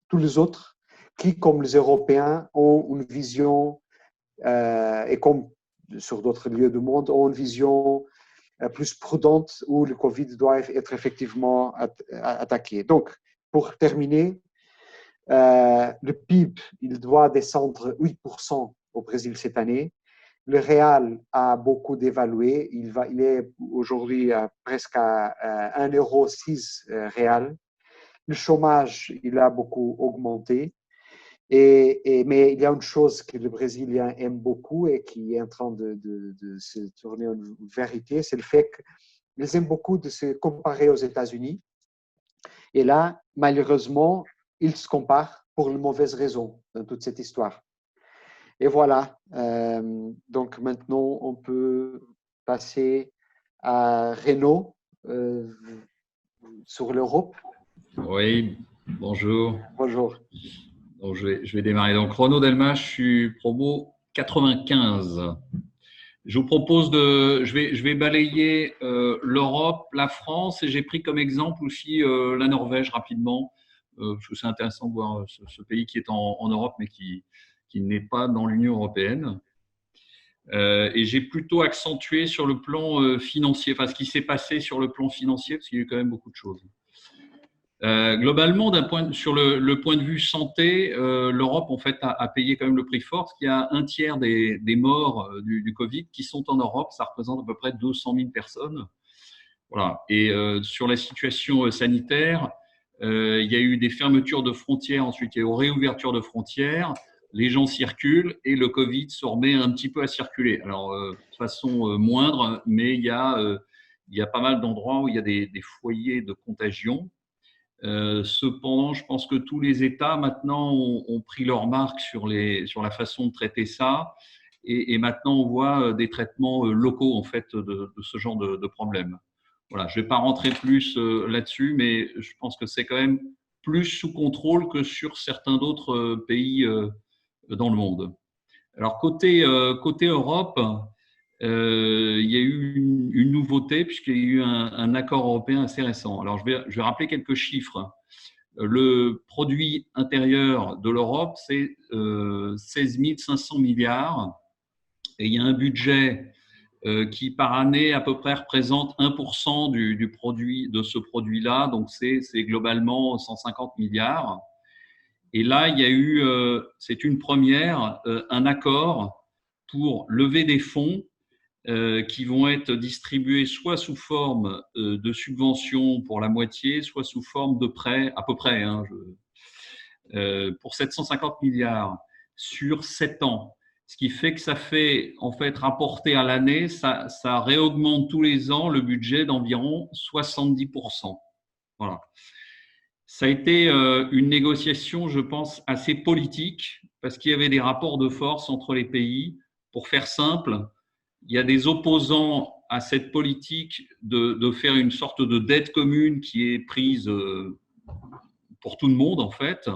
tous les autres qui, comme les Européens, ont une vision, et comme sur d'autres lieux du monde, ont une vision plus prudente où le Covid doit être effectivement attaqué. Donc, pour terminer, le PIB, il doit descendre 8% au Brésil cette année. Le réal a beaucoup dévalué. Il est aujourd'hui presque à 1,06 € réal. Le chômage, il a beaucoup augmenté. Mais il y a une chose que les Brésiliens aiment beaucoup et qui est en train de se tourner en vérité, c'est le fait qu'ils aiment beaucoup de se comparer aux États-Unis. Et là, malheureusement, ils se comparent pour les mauvaises raisons dans toute cette histoire. Et voilà, donc maintenant, on peut passer à Renaud sur l'Europe. Oui, bonjour. Bonjour. Donc, je vais démarrer. Donc, Renaud Delmas, je suis promo 95. Je vous propose je vais balayer l'Europe, la France, et j'ai pris comme exemple aussi la Norvège rapidement, parce que c'est intéressant de voir ce pays qui est en Europe, mais qui n'est pas dans l'Union européenne. Et j'ai plutôt accentué sur le plan financier, enfin ce qui s'est passé sur le plan financier, parce qu'il y a eu quand même beaucoup de choses. Globalement, sur le point de vue santé, l'Europe en fait a payé quand même le prix fort, parce qu'il y a un tiers des morts du Covid qui sont en Europe. Ça représente à peu près 200 000 personnes. Voilà. Et sur la situation sanitaire, il y a eu des fermetures de frontières, ensuite il y a eu réouverture de frontières. Les gens circulent et le Covid se remet un petit peu à circuler. Alors, de façon moindre, mais il y a pas mal d'endroits où il y a des foyers de contagion. Cependant, je pense que tous les États maintenant ont pris leur marque sur la façon de traiter ça, et maintenant on voit des traitements locaux en fait de ce genre de problème. Voilà, je ne vais pas rentrer plus là-dessus, mais je pense que c'est quand même plus sous contrôle que sur certains d'autres pays dans le monde. Alors côté Europe, il y a eu une nouveauté puisqu'il y a eu un accord européen assez récent. Alors je vais rappeler quelques chiffres. Le produit intérieur de l'Europe, c'est 16 500 milliards, et il y a un budget qui par année à peu près représente 1% du produit de ce produit-là, donc c'est globalement 150 milliards. Et là, il y a eu, c'est une première, un accord pour lever des fonds qui vont être distribués soit sous forme de subventions pour la moitié, soit sous forme de prêts, à peu près, pour 750 milliards. sur 7 ans. Ce qui fait que ça fait, en fait, rapporté à l'année, ça réaugmente tous les ans le budget d'environ 70%. Voilà. Ça a été une négociation, je pense, assez politique, parce qu'il y avait des rapports de force entre les pays. Pour faire simple, il y a des opposants à cette politique de faire une sorte de dette commune qui est prise pour tout le monde, en fait,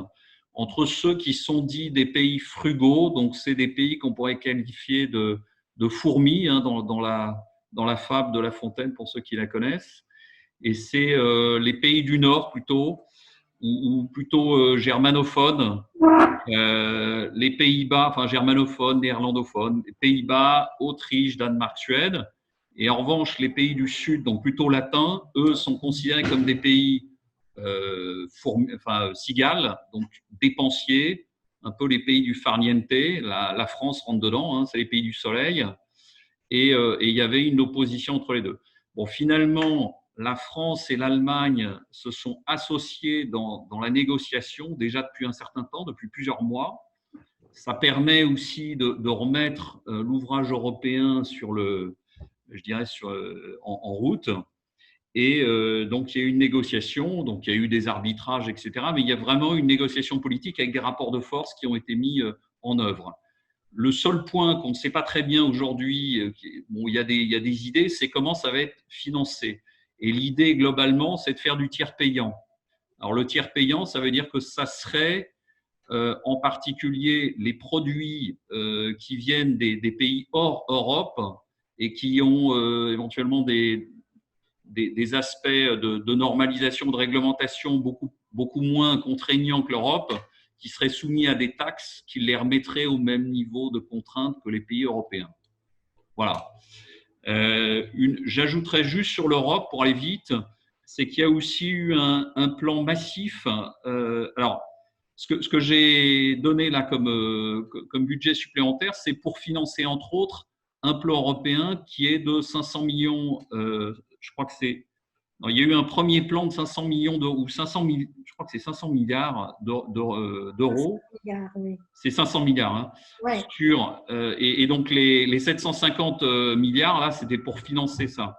entre ceux qui sont dits des pays frugaux, donc c'est des pays qu'on pourrait qualifier de fourmis, hein, dans la fable de La Fontaine, pour ceux qui la connaissent, et c'est les pays du Nord plutôt, ou plutôt germanophones, les Pays-Bas, enfin germanophones, néerlandophones, les Pays-Bas, Autriche, Danemark, Suède, et en revanche les pays du Sud, donc plutôt latins, eux sont considérés comme des pays cigales, donc dépensiers, un peu les pays du farniente. La France rentre dedans, hein, c'est les pays du soleil, et il y avait une opposition entre les deux. Bon, finalement, la France et l'Allemagne se sont associés dans la négociation déjà depuis un certain temps, depuis plusieurs mois. Ça permet aussi de remettre l'ouvrage européen en route. Et donc, il y a eu une négociation, donc il y a eu des arbitrages, etc. Mais il y a vraiment une négociation politique avec des rapports de force qui ont été mis en œuvre. Le seul point qu'on ne sait pas très bien aujourd'hui, bon, il y a des idées, c'est comment ça va être financé. Et l'idée, globalement, c'est de faire du tiers payant. Alors, le tiers payant, ça veut dire que ça serait en particulier les produits qui viennent des pays hors Europe et qui ont éventuellement des aspects de normalisation, de réglementation beaucoup moins contraignants que l'Europe, qui seraient soumis à des taxes qui les remettraient au même niveau de contraintes que les pays européens. Voilà. J'ajouterais juste sur l'Europe, pour aller vite, c'est qu'il y a aussi eu un plan massif. Alors, ce que j'ai donné là comme budget supplémentaire, c'est pour financer, entre autres, un plan européen qui est de 500 millions, je crois que c'est… Non, il y a eu un premier plan de 500 millions d'euros, je crois que c'est 500 milliards d'euros. Oui. C'est 500 milliards. Hein, ouais. Et donc, les 750 milliards, là, c'était pour financer ça.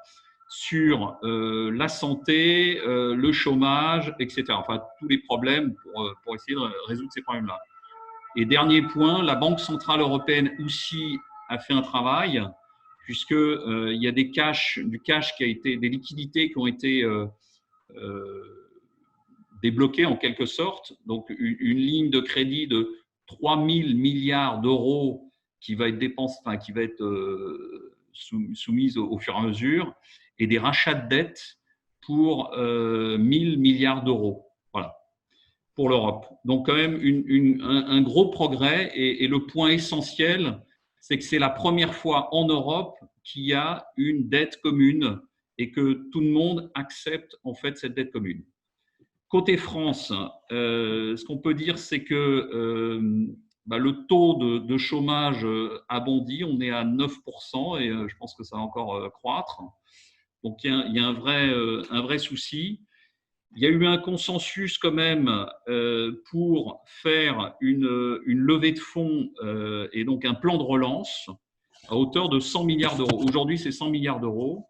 Sur la santé, le chômage, etc. Enfin, tous les problèmes pour essayer de résoudre ces problèmes-là. Et dernier point, la Banque centrale européenne aussi a fait un travail, puisqu'il y a des liquidités qui ont été débloquées en quelque sorte. Donc, une ligne de crédit de 3 000 milliards d'euros qui va être soumise au fur et à mesure, et des rachats de dettes pour 1 000 milliards d'euros. Voilà, pour l'Europe. Donc, quand même, un gros progrès. Et le point essentiel, c'est que c'est la première fois en Europe qu'il y a une dette commune et que tout le monde accepte en fait cette dette commune. Côté France, ce qu'on peut dire, c'est que le taux de chômage a bondi, on est à 9% et je pense que ça va encore croître. Donc, il y a un vrai souci. Il y a eu un consensus quand même pour faire une levée de fonds et donc un plan de relance à hauteur de 100 milliards d'euros. Aujourd'hui, c'est 100 milliards d'euros.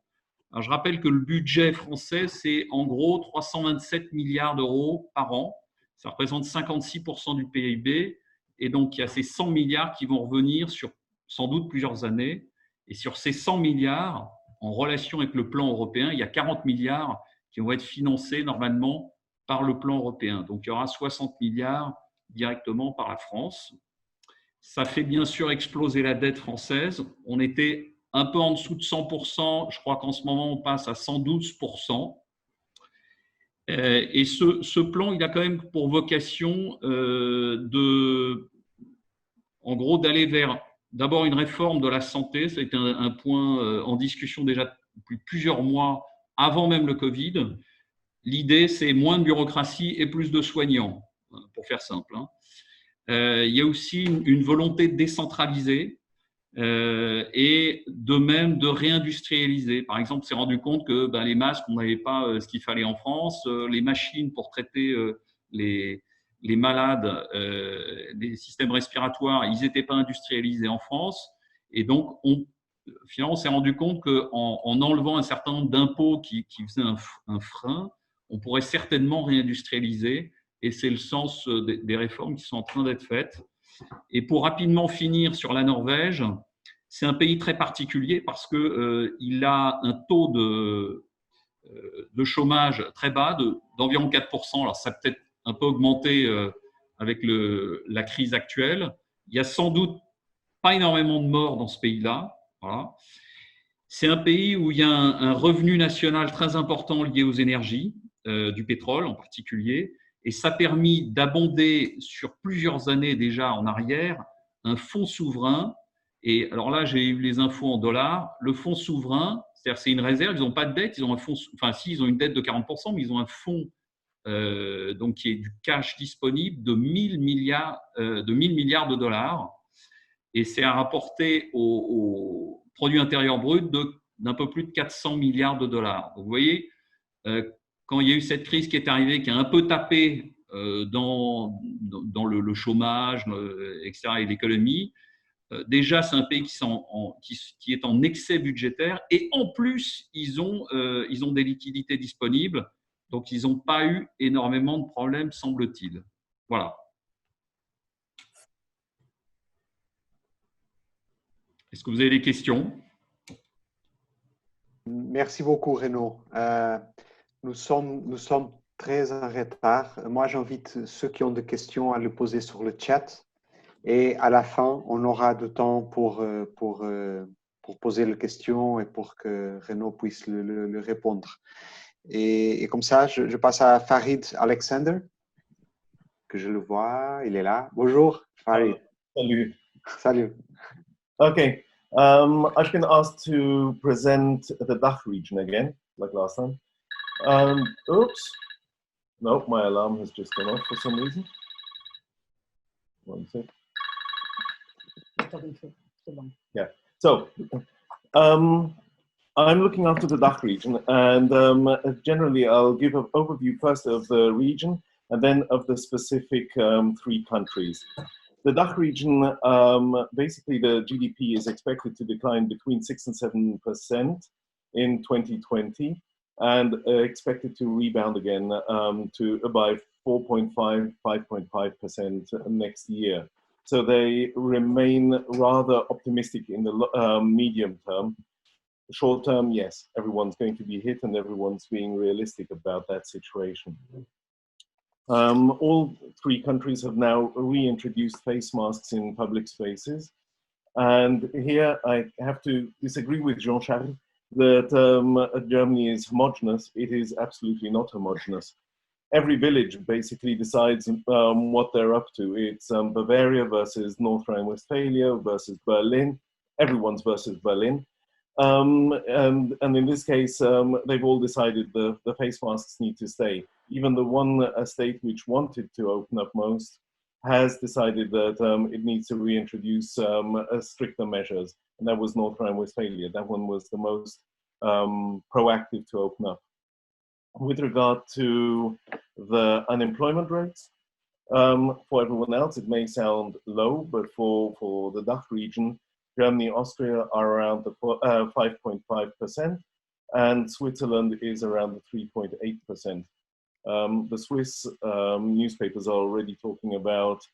Alors, je rappelle que le budget français, c'est en gros 327 milliards d'euros par an. Ça représente 56% du PIB. Et donc, il y a ces 100 milliards qui vont revenir sur sans doute plusieurs années. Et sur ces 100 milliards, en relation avec le plan européen, il y a 40 milliards qui vont être financés normalement par le plan européen. Donc, il y aura 60 milliards directement par la France. Ça fait bien sûr exploser la dette française. On était un peu en dessous de 100%. Je crois qu'en ce moment, on passe à 112%. Et ce plan, il a quand même pour vocation en gros, d'aller vers d'abord une réforme de la santé. Ça a été un point en discussion déjà depuis plusieurs mois, avant même le Covid. L'idée, c'est moins de bureaucratie et plus de soignants, pour faire simple. Il y a aussi une volonté de décentraliser et de même de réindustrialiser. Par exemple, on s'est rendu compte que les masques, on n'avait pas ce qu'il fallait en France, les machines pour traiter les les malades des systèmes respiratoires, ils n'étaient pas industrialisés en France. Et donc, finalement, on s'est rendu compte qu'en enlevant un certain nombre d'impôts qui faisaient un frein, on pourrait certainement réindustrialiser. Et c'est le sens des réformes qui sont en train d'être faites. Et pour rapidement finir sur la Norvège, c'est un pays très particulier parce qu'il a un taux de chômage très bas, d'environ 4%. Alors, ça a peut-être un peu augmenté avec la crise actuelle. Il y a sans doute pas énormément de morts dans ce pays-là. Voilà. C'est un pays où il y a un revenu national très important lié aux énergies, du pétrole en particulier, et ça a permis d'abonder sur plusieurs années déjà en arrière un fonds souverain. Et alors là, j'ai eu les infos en dollars. Le fonds souverain, c'est-à-dire c'est une réserve, ils n'ont pas de dette, ils ont un fonds, enfin si, ils ont une dette de 40%, mais ils ont un fonds donc qui est du cash disponible de 1000 milliards de dollars. Et c'est à rapporter au produit intérieur brut d'un peu plus de 400 milliards de dollars. Donc, vous voyez, quand il y a eu cette crise qui est arrivée, qui a un peu tapé dans le chômage, etc., et l'économie, déjà, c'est un pays qui est en excès budgétaire et en plus, ils ont des liquidités disponibles. Donc, ils n'ont pas eu énormément de problèmes, semble-t-il. Voilà. Est-ce que vous avez des questions? Merci beaucoup, Renaud. Nous sommes très en retard. Moi, j'invite ceux qui ont des questions à le poser sur le chat. Et à la fin, on aura du temps pour poser les questions et pour que Renaud puisse le répondre. Et comme ça, je passe à Farid Alexander, que je le vois, il est là. Bonjour, Farid. Salut. Salut. Okay, I've been asked to present the DACH region again, like last time. Oops. No, my alarm has just gone off for some reason. One sec. Yeah, so I'm looking after the DACH region, and generally I'll give an overview first of the region and then of the specific 3 countries. The DACH region, basically the GDP is expected to decline between 6 and 7% in 2020 and expected to rebound again by 4.5, 5.5% next year. So they remain rather optimistic in the medium term. Short term, yes, everyone's going to be hit and everyone's being realistic about that situation. All 3 countries have now reintroduced face masks in public spaces. And here I have to disagree with Jean-Charles that Germany is homogenous. It is absolutely not homogenous. Every village basically decides what they're up to. It's Bavaria versus North Rhine-Westphalia versus Berlin. Everyone's versus Berlin. And in this case, they've all decided the face masks need to stay. Even the one state which wanted to open up most has decided that it needs to reintroduce stricter measures. And that was North Rhine-Westphalia. That one was the most proactive to open up. With regard to the unemployment rates, for everyone else, it may sound low, but for the DACH region, Germany, Austria are around the 5.5%, and Switzerland is around the 3.8%. The Swiss newspapers are already talking about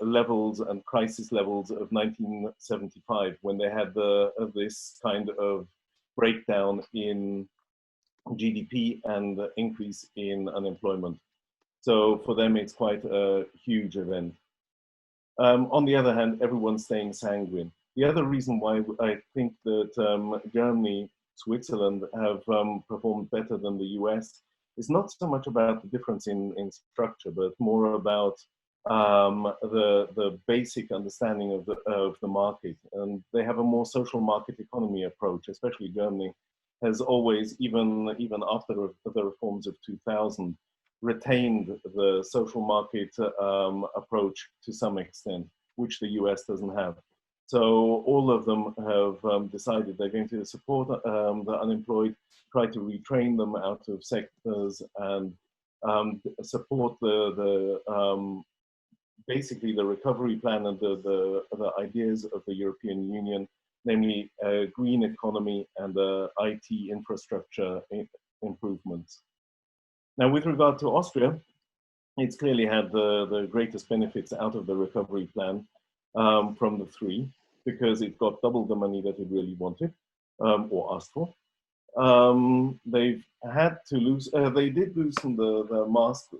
levels and crisis levels of 1975, when they had this kind of breakdown in GDP and the increase in unemployment. So for them, it's quite a huge event. On the other hand, everyone's staying sanguine. The other reason why I think that Germany, Switzerland have performed better than the US is not so much about the difference in structure, but more about the basic understanding of the market. And they have a more social market economy approach, especially Germany has always, even after the reforms of 2000, retained the social market approach to some extent, which the US doesn't have. So all of them have decided they're going to support the unemployed, try to retrain them out of sectors and support basically the recovery plan and the ideas of the European Union, namely a green economy and IT infrastructure improvements. Now, with regard to Austria, it's clearly had the greatest benefits out of the recovery plan from the three, because it got double the money that it really wanted or asked for. They've had to they did loosen the mask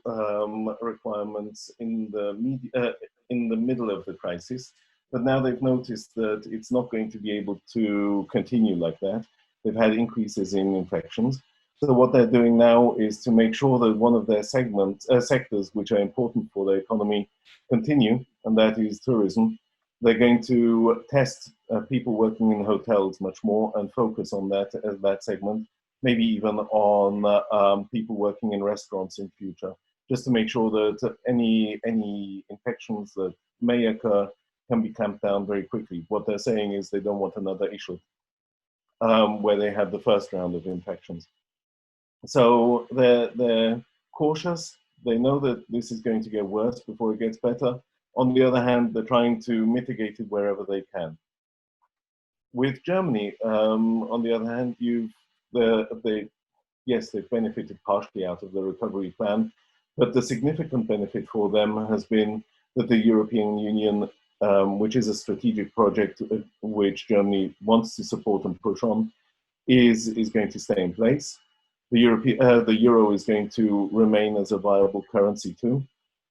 requirements in the middle of the crisis, but now they've noticed that it's not going to be able to continue like that. They've had increases in infections. So what they're doing now is to make sure that one of their sectors, which are important for the economy, continue, and that is tourism. They're going to test people working in hotels much more and focus on that segment, maybe even on people working in restaurants in future, just to make sure that any infections that may occur can be clamped down very quickly. What they're saying is they don't want another issue where they had the first round of infections. So they're cautious. They know that this is going to get worse before it gets better. On the other hand, they're trying to mitigate it wherever they can. With Germany, on the other hand, yes, they've benefited partially out of the recovery plan, but the significant benefit for them has been that the European Union, which is a strategic project which Germany wants to support and push on, is going to stay in place. The euro is going to remain as a viable currency too,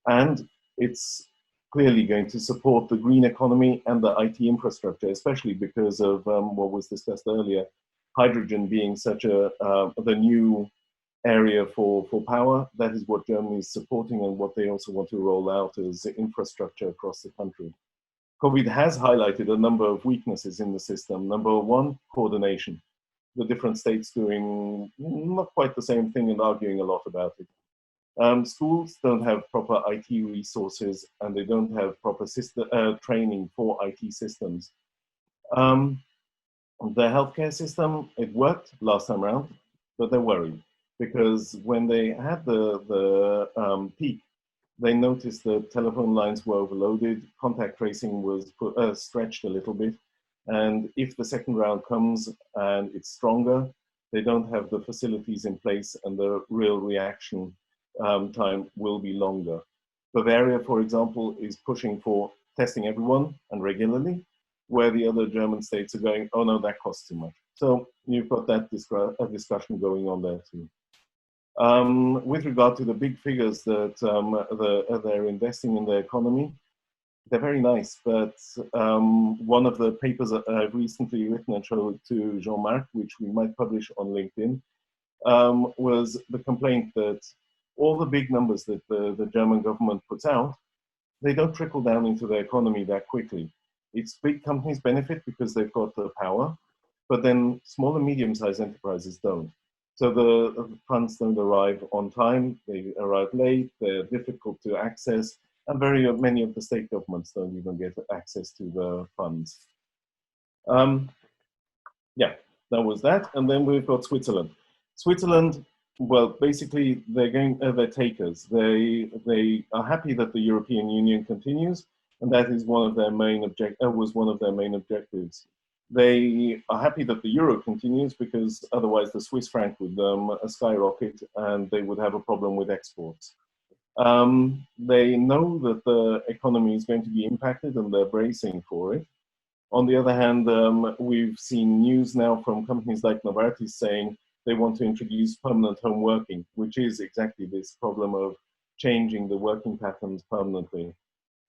and it's clearly going to support the green economy and the IT infrastructure, especially because of what was discussed earlier, hydrogen being such the new area for power. That is what Germany is supporting and what they also want to roll out as infrastructure across the country. COVID has highlighted a number of weaknesses in the system. Number one, coordination. The different states doing not quite the same thing and arguing a lot about it. Schools don't have proper IT resources and they don't have proper training for IT systems. The healthcare system, it worked last time around, but they're worried because when they had the peak, they noticed that telephone lines were overloaded, contact tracing was stretched a little bit, and if the second round comes and it's stronger, they don't have the facilities in place and the real reaction time will be longer. Bavaria, for example, is pushing for testing everyone and regularly, where the other German states are going, oh no, that costs too much. So you've got that discussion going on there too. With regard to the big figures that they're investing in the economy, they're very nice, but one of the papers that I've recently written and showed to Jean-Marc, which we might publish on LinkedIn, was the complaint that all the big numbers that the German government puts out, they don't trickle down into the economy that quickly. It's big companies benefit because they've got the power, but then small and medium-sized enterprises don't. So the funds don't arrive on time, they arrive late, they're difficult to access, and very many of the state governments don't even get access to the funds. Yeah, that was that. And then we've got Switzerland. Switzerland, well, basically they're takers. They are happy that the European Union continues, and that is one of their main objectives. They are happy that the euro continues because otherwise the Swiss franc would skyrocket and they would have a problem with exports. They know that the economy is going to be impacted and they're bracing for it. On the other hand, we've seen news now from companies like Novartis saying they want to introduce permanent home working, which is exactly this problem of changing the working patterns permanently,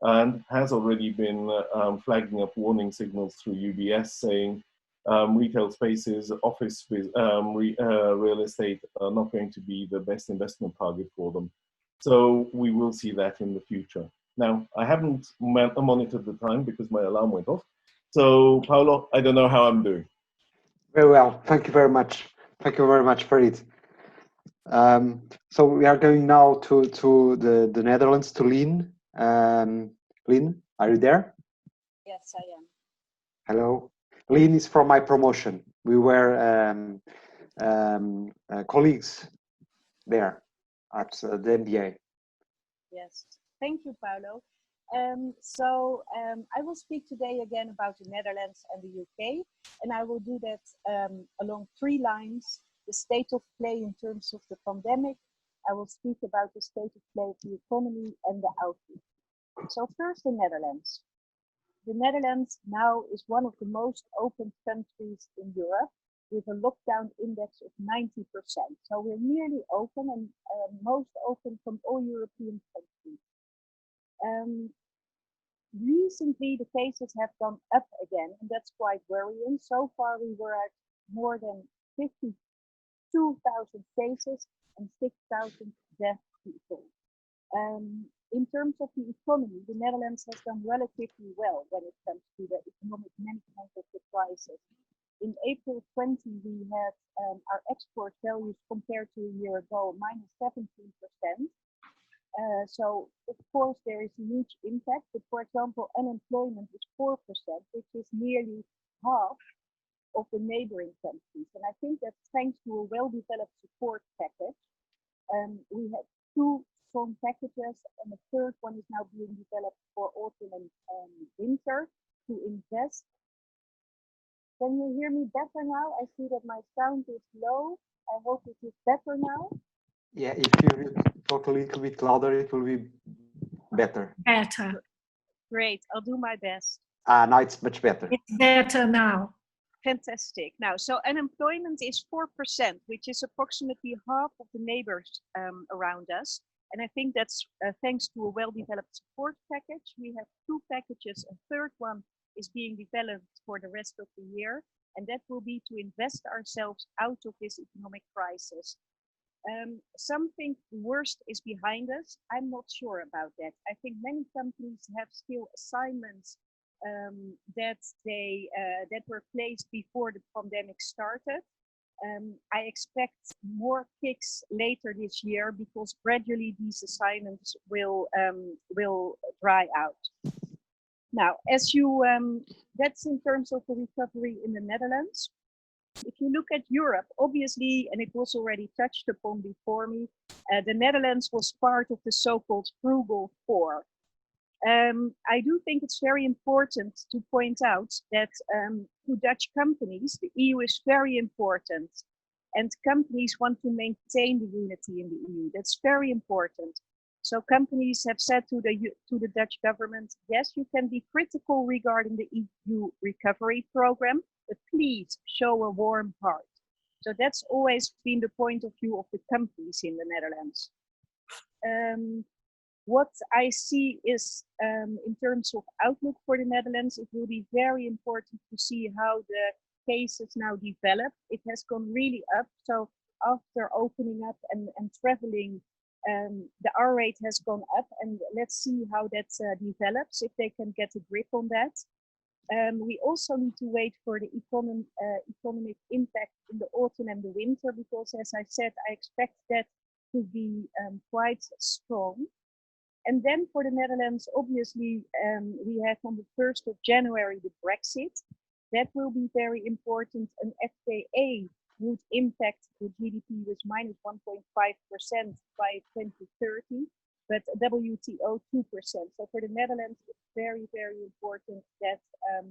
and has already been flagging up warning signals through UBS saying retail spaces, office, real estate are not going to be the best investment target for them. So we will see that in the future. Now, I haven't monitored the time because my alarm went off. So, Paolo, I don't know how I'm doing. Very well. Thank you very much. Thank you very much for it. So we are going now to the Netherlands, to Lien. Lien, are you there? Yes, I am. Hello. Lien is from my promotion. We were colleagues there. at the MBA. Yes, thank you, Paulo. I will speak today again about the Netherlands and the UK, and I will do that along 3 lines: the state of play in terms of the pandemic, I will speak about the state of play of the economy, and the outlook. So first, the Netherlands. The Netherlands now is one of the most open countries in Europe, with a lockdown index of 90%. So we're nearly open, and most open from all European countries. Recently, the cases have gone up again, and that's quite worrying. So far, we were at more than 52,000 cases and 6,000 deaf people. In terms of the economy, the Netherlands has done relatively well when it comes to the economic management of the crisis. In April 20, we had our export values compared to a year ago minus 17%. So of course there is a huge impact, but for example, unemployment is 4%, which is nearly half of the neighboring countries. And I think that's thanks to a well-developed support package. We had 2 strong packages, and the third one is now being developed for autumn and winter to invest. Can you hear me better now? I see that my sound is low. I hope it is better now. Yeah, if you talk a little bit louder, it will be better. Better. Great, I'll do my best. Now it's much better. It's better now. Fantastic. Now, so unemployment is 4%, which is approximately half of the neighbors around us. And I think that's thanks to a well-developed support package. We have 2 packages. A third one is being developed for the rest of the year. And that will be to invest ourselves out of this economic crisis. Something worst is behind us. I'm not sure about that. I think many companies have still assignments that were placed before the pandemic started. I expect more kicks later this year because gradually these assignments will dry out. Now, that's in terms of the recovery in the Netherlands. If you look at Europe, obviously, and it was already touched upon before me, the Netherlands was part of the so-called Frugal Four. I do think it's very important to point out that to Dutch companies, the EU is very important, and companies want to maintain the unity in the EU. That's very important. So companies have said to the Dutch government, yes, you can be critical regarding the EU recovery program, but please show a warm heart. So that's always been the point of view of the companies in the Netherlands. What I see is, in terms of outlook for the Netherlands, it will be very important to see how the cases now develop. It has gone really up. So after opening up and traveling, the R rate has gone up, and let's see how that develops, if they can get a grip on that. We also need to wait for the economic impact in the autumn and the winter, because as I said, I expect that to be quite strong. And then for the Netherlands, obviously, we have on the 1st of January the Brexit. That will be very important. An FTA would impact the GDP with minus 1.5% by 2030, but WTO 2%. So for the Netherlands, it's very, very important that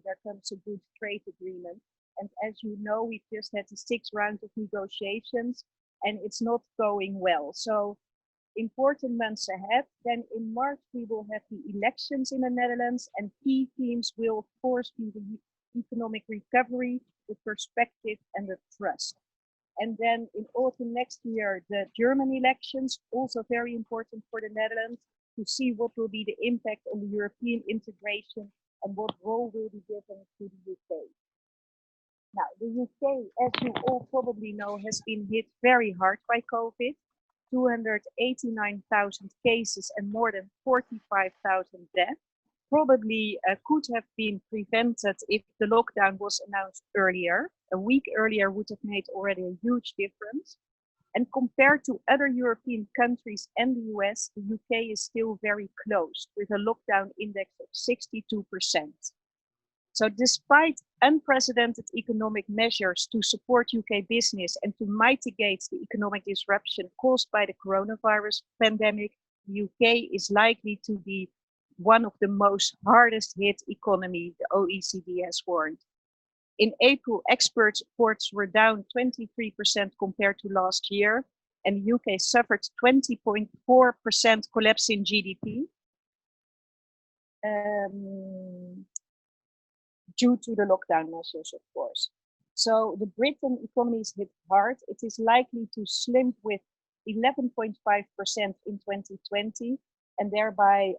there comes a good trade agreement. And as you know, we've just had the 6th round of negotiations, and it's not going well. So important months ahead. Then in March, we will have the elections in the Netherlands, and key themes will, of course, be the economic recovery, the perspective, and the trust. And then in autumn next year, the German elections, also very important for the Netherlands, to see what will be the impact on the European integration and what role will be given to the UK. Now, the UK, as you all probably know, has been hit very hard by COVID. 289,000 cases and more than 45,000 deaths. Probably could have been prevented if the lockdown was announced earlier. A week earlier would have made already a huge difference. And compared to other European countries and the US, the UK is still very close, with a lockdown index of 62%. So despite unprecedented economic measures to support UK business and to mitigate the economic disruption caused by the coronavirus pandemic, the UK is likely to be one of the most hardest hit economy the OECD has warned. In April, exports were down 23% compared to last year, and the UK suffered 20.4% collapse in GDP. Due to the lockdown measures, of course. So the Britain economy is hit hard. It is likely to slump with 11.5% in 2020, and thereby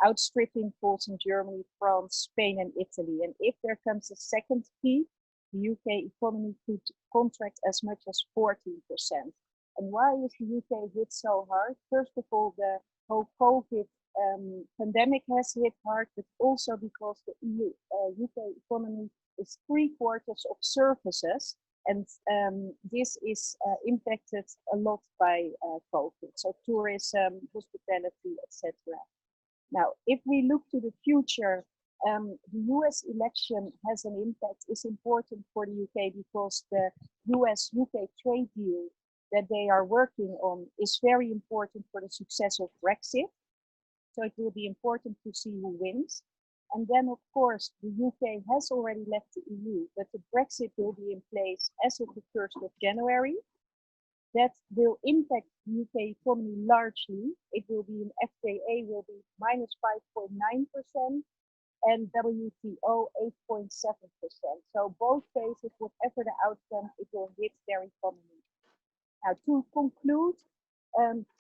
outstripping falls in Germany, France, Spain, and Italy. And if there comes a second peak, the UK economy could contract as much as 14%. And why is the UK hit so hard? First of all, the whole COVID pandemic has hit hard, but also because the UK economy is 3/4 of services, and this is impacted a lot by COVID. So tourism, hospitality, etc. Now, if we look to the future, the US election has an impact, is important for the UK because the US-UK trade deal that they are working on is very important for the success of Brexit. So it will be important to see who wins. And then, of course, the UK has already left the EU, but the Brexit will be in place as of the 1st of January. That will impact the UK economy largely. It will be in FTA will be minus 5.9% and WTO 8.7%. So both cases, whatever the outcome, it will hit their economy. Now, to conclude,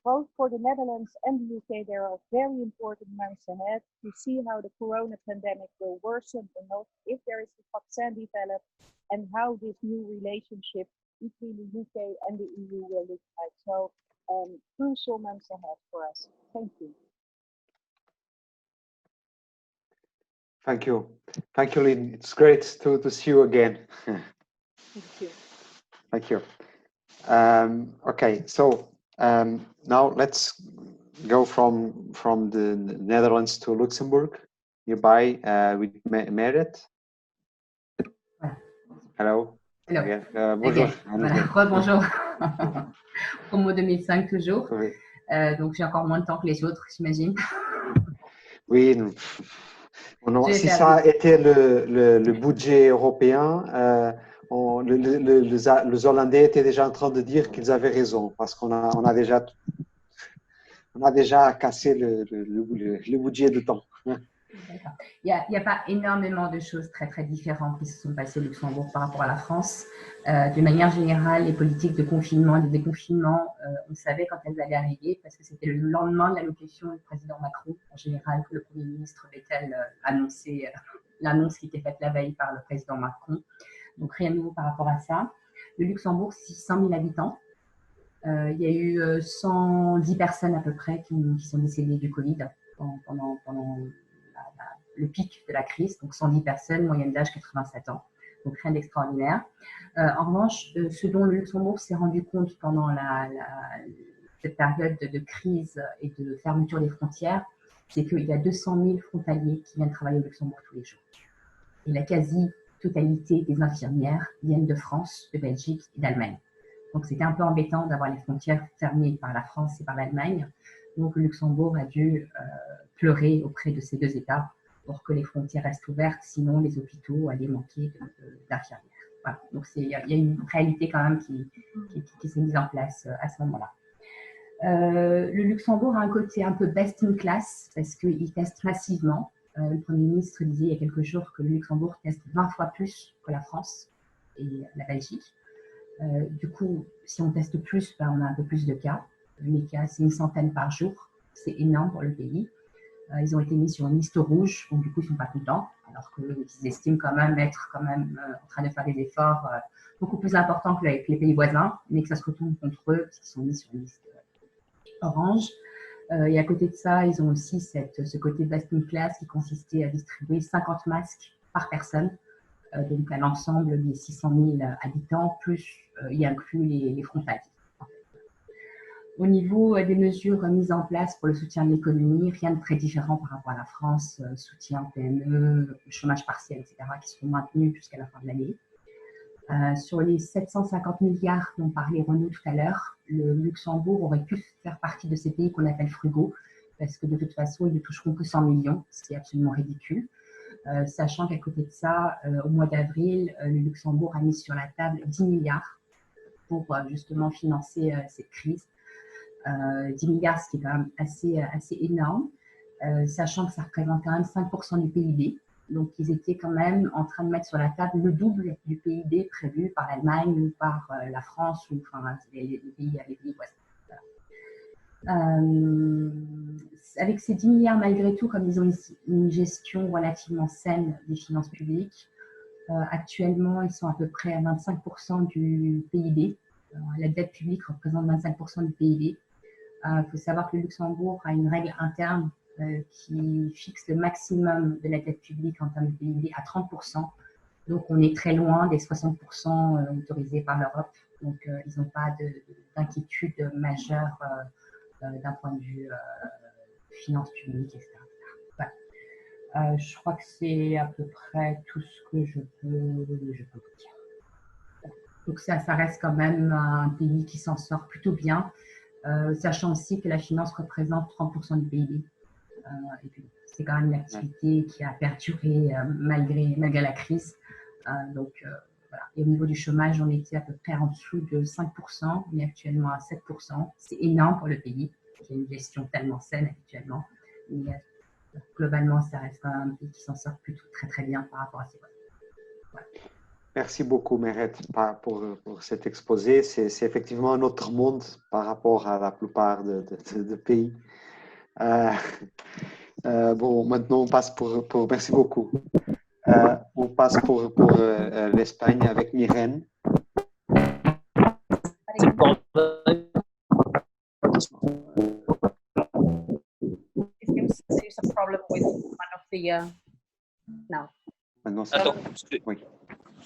both for the Netherlands and the UK, there are very important months ahead to see how the corona pandemic will worsen or not, if there is a vaccine developed, and how this new relationship between the UK and the EU will look like. So, crucial months ahead for us. Thank you. Thank you. Thank you, Lynn. It's great to see you again. Thank you. Thank you. Okay, so now let's go from the Netherlands to Luxembourg, nearby with Merit. Hello. Hello. Bonjour. Voilà. Bonjour. Promo 2005 toujours. Oui. Donc j'ai encore moins de temps que les autres, j'imagine. Oui. Non, si ça a été le budget européen, les Hollandais étaient déjà en train de dire qu'ils avaient raison parce qu'on a déjà cassé le budget de temps. Il n'y a pas énormément de choses très très différentes qui se sont passées au Luxembourg par rapport à la France. De manière générale, les politiques de confinement et de déconfinement, on savait quand elles allaient arriver parce que c'était le lendemain de l'allocution du président Macron, en général, que le Premier ministre Bettel annonçait l'annonce qui était faite la veille par le président Macron. Donc rien de nouveau par rapport à ça. Le Luxembourg, c'est 100 000 habitants. Il y a eu 110 personnes à peu près qui sont décédées du Covid pendant le pic de la crise, donc 110 personnes, moyenne d'âge 87 ans, donc rien d'extraordinaire. En revanche, ce dont le Luxembourg s'est rendu compte pendant cette période de crise et de fermeture des frontières, c'est qu'il y a 200 000 frontaliers qui viennent travailler au Luxembourg tous les jours. Et la quasi-totalité des infirmières viennent de France, de Belgique et d'Allemagne. Donc c'était un peu embêtant d'avoir les frontières fermées par la France et par l'Allemagne. Donc le Luxembourg a dû pleurer auprès de ces deux États pour que les frontières restent ouvertes, sinon les hôpitaux allaient manquer d'infirmières. Voilà. Donc il y a une réalité quand même qui s'est mise en place à ce moment-là. Le Luxembourg a un côté un peu best in class parce qu'il teste massivement. Le Premier ministre disait il y a quelques jours que le Luxembourg teste 20 fois plus que la France et la Belgique. Du coup, si on teste plus, on a un peu plus de cas. Les cas, c'est une centaine par jour. C'est énorme pour le pays. Ils ont été mis sur une liste rouge, donc du coup, ils ne sont pas contents, alors qu'ils estiment quand même être en train de faire des efforts beaucoup plus importants qu'avec les pays voisins, mais que ça se retourne contre eux, parce qu'ils sont mis sur une liste orange. Et à côté de ça, ils ont aussi ce côté best in class qui consistait à distribuer 50 masques par personne, donc à l'ensemble des 600 000 habitants, plus y inclut les frontaliers. Au niveau des mesures mises en place pour le soutien de l'économie, rien de très différent par rapport à la France, soutien PME, chômage partiel, etc., qui seront maintenus jusqu'à la fin de l'année. Sur les 750 milliards dont parlait Renaud tout à l'heure, le Luxembourg aurait pu faire partie de ces pays qu'on appelle frugaux, parce que de toute façon, ils ne toucheront que 100 millions, ce qui est absolument ridicule. Sachant qu'à côté de ça, au mois d'avril, le Luxembourg a mis sur la table 10 milliards pour justement financer cette crise. 10 milliards, ce qui est quand même assez énorme, sachant que ça représente quand même 5% du PIB. Donc, ils étaient quand même en train de mettre sur la table le double du PIB prévu par l'Allemagne ou par la France ou enfin, les pays voisins. Avec ces 10 milliards, malgré tout, comme ils ont une gestion relativement saine des finances publiques, actuellement, ils sont à peu près à 25% du PIB. La dette publique représente 25% du PIB. Il faut savoir que le Luxembourg a une règle interne qui fixe le maximum de la dette publique en termes de PIB à 30%. Donc, on est très loin des 60% autorisés par l'Europe. Donc, ils n'ont pas d'inquiétude majeure d'un point de vue finances publiques, etc. Voilà. Je crois que c'est à peu près tout ce que je peux vous dire. Donc, ça reste quand même un pays qui s'en sort plutôt bien. Sachant aussi que la finance représente 30% du PIB. Et puis, c'est quand même une activité qui a perduré malgré la crise. Donc, voilà. Et au niveau du chômage, on était à peu près en dessous de 5%, mais actuellement à 7%. C'est énorme pour le pays, qui a une gestion tellement saine actuellement. Mais globalement, ça reste quand même un pays qui s'en sort plutôt très très bien par rapport à ses voisins. Voilà. Merci beaucoup, Meret, pour cet exposé. C'est effectivement un autre monde par rapport à la plupart de pays. Bon, maintenant, on passe pour merci beaucoup. On passe pour l'Espagne avec Myrène. It seems there's a problem with one of the now. Oui.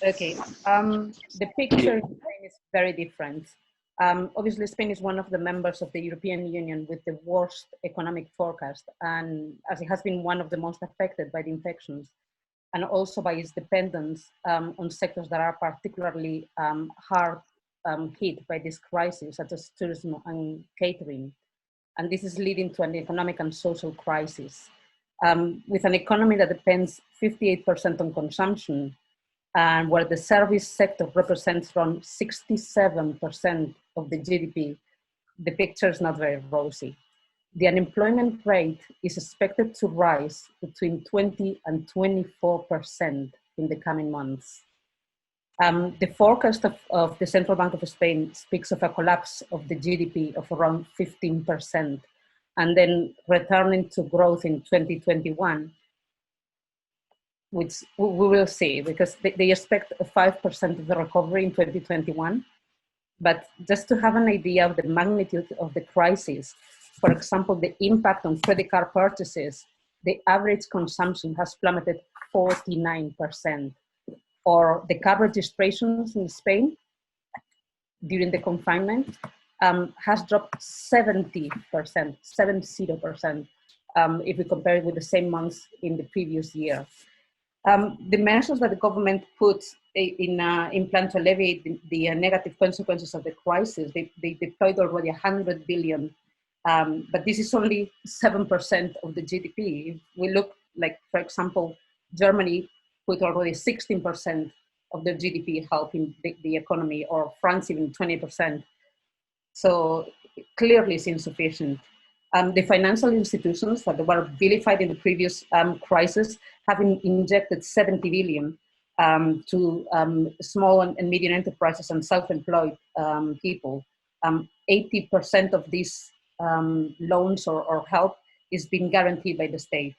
Okay. The picture in Spain is very different. Obviously, Spain is one of the members of the European Union with the worst economic forecast, and as it has been one of the most affected by the infections, and also by its dependence on sectors that are particularly hard hit by this crisis, such as tourism and catering. And this is leading to an economic and social crisis. With an economy that depends 58% on consumption, and where the service sector represents around 67% of the GDP, the picture is not very rosy. The unemployment rate is expected to rise between 20 and 24% in the coming months. The forecast of the Central Bank of Spain speaks of a collapse of the GDP of around 15%, and then returning to growth in 2021, which we will see, because they expect a 5% of the recovery in 2021. But just to have an idea of the magnitude of the crisis, for example, the impact on credit card purchases, the average consumption has plummeted 49%, or the card registrations in Spain during the confinement has dropped 70%, 70%, if we compare it with the same months in the previous year. The measures that the government put in plan to alleviate the negative consequences of the crisis, they deployed already 100 billion, but this is only 7% of the GDP. If we look, like, for example, Germany put already 16% of their GDP helping the economy, or France even 20%. So clearly it's insufficient. The financial institutions that were vilified in the previous crisis have injected 70 billion to small and medium enterprises and self-employed people. 80% of these loans or help is being guaranteed by the state.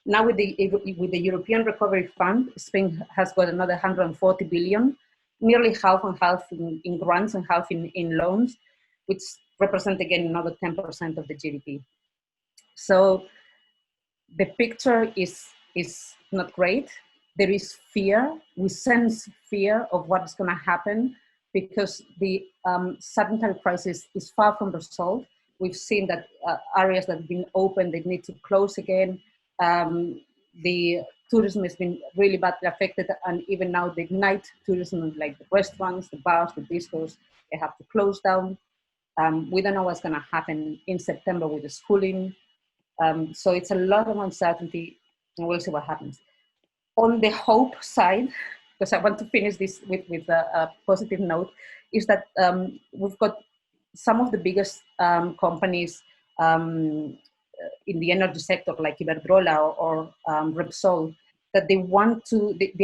Now with the European Recovery Fund, Spain has got another 140 billion, nearly half and half in grants and half in loans, which represent again another 10% of the GDP. So the picture is not great. There is fear. We sense fear of what's going to happen because the sanitary crisis is far from resolved. We've seen that areas that have been open, they need to close again. The tourism has been really badly affected, and even now the night tourism, like the restaurants, the bars, the discos, they have to close down. We don't know what's going to happen in September with the schooling. So it's a lot of uncertainty, and we'll see what happens. On the hope side, because I want to finish this with a positive note, is that we've got some of the biggest companies in the energy sector, like Iberdrola or Repsol, that they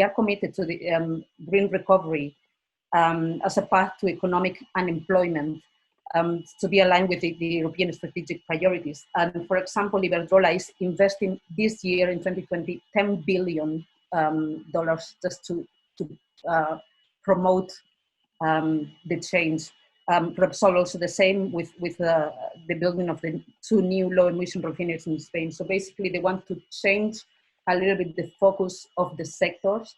are committed to the green recovery as a path to economic unemployment, to be aligned with the European strategic priorities. And for example, Iberdrola is investing this year in 2020 $10 billion just to promote the change. Repsol also the same with the building of the 2 new low emission refineries in Spain. So basically they want to change a little bit the focus of the sectors,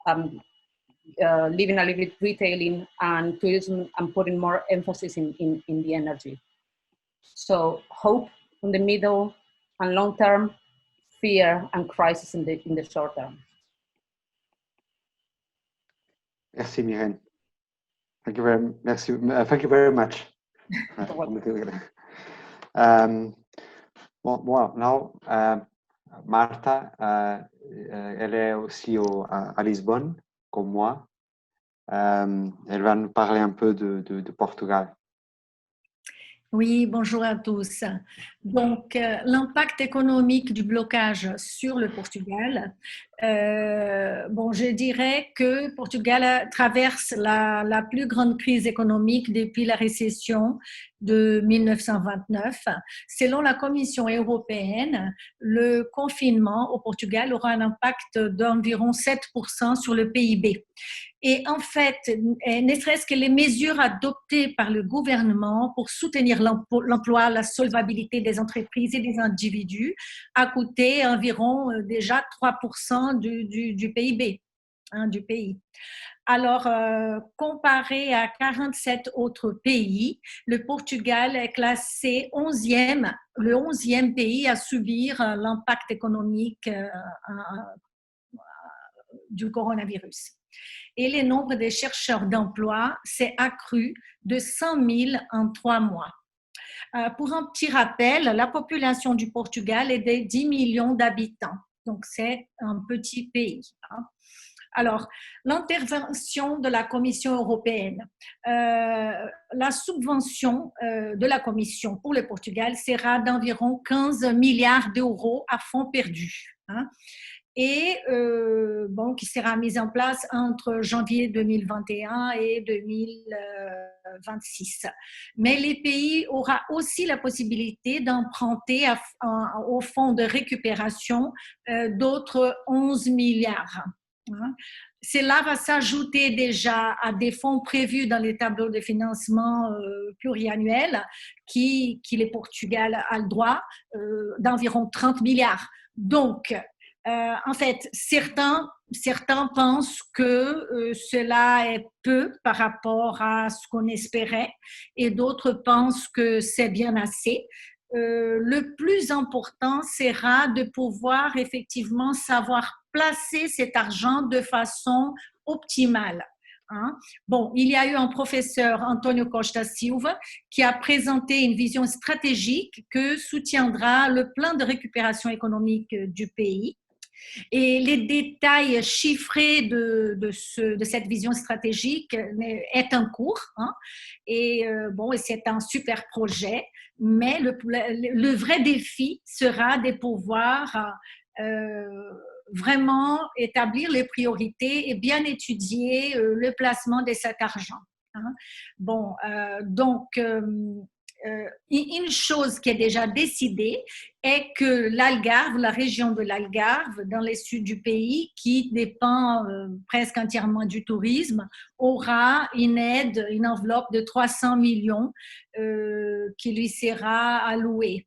leaving a little bit retailing and tourism and putting more emphasis in the energy. So hope in the middle and long term, fear and crisis in the short term. Merci Myrène. Thank you very much. Now, Martha, elle est aussi à Lisbonne, comme moi. Elle va nous parler un peu de Portugal. Oui, bonjour à tous. Donc, l'impact économique du blocage sur le Portugal. Je dirais que Portugal traverse la plus grande crise économique depuis la récession de 1929. Selon la Commission européenne, le confinement au Portugal aura un impact d'environ 7% sur le PIB. Et en fait, ne serait-ce que les mesures adoptées par le gouvernement pour soutenir l'emploi, la solvabilité des entreprises et des individus a coûté environ déjà 3% du PIB du pays. Alors, comparé à 47 autres pays, le Portugal est classé le 11e pays à subir l'impact économique du coronavirus. Et le nombre de chercheurs d'emploi s'est accru de 100 000 en 3 mois. Pour un petit rappel, la population du Portugal est de 10 millions d'habitants, donc c'est un petit pays. Alors, l'intervention de la Commission européenne. La subvention de la Commission pour le Portugal sera d'environ 15 milliards d'euros à fonds perdus. Et qui sera mise en place entre janvier 2021 et 2026. Mais les pays auront aussi la possibilité d'emprunter au fonds de récupération d'autres 11 milliards. Cela va s'ajouter déjà à des fonds prévus dans les tableaux de financement pluriannuels qui le Portugal a le droit d'environ 30 milliards. Donc, en fait, certains pensent que cela est peu par rapport à ce qu'on espérait et d'autres pensent que c'est bien assez. Le plus important sera de pouvoir effectivement savoir placer cet argent de façon optimale. Il y a eu un professeur, António Costa Silva, qui a présenté une vision stratégique que soutiendra le plan de récupération économique du pays. Et les détails chiffrés de cette vision stratégique est en cours. Et c'est un super projet, mais le vrai défi sera de pouvoir vraiment établir les priorités et bien étudier le placement de cet argent. Une chose qui est déjà décidée est que l'Algarve, la région de l'Algarve, dans le sud du pays, qui dépend presque entièrement du tourisme, aura une aide, une enveloppe de 300 millions qui lui sera allouée.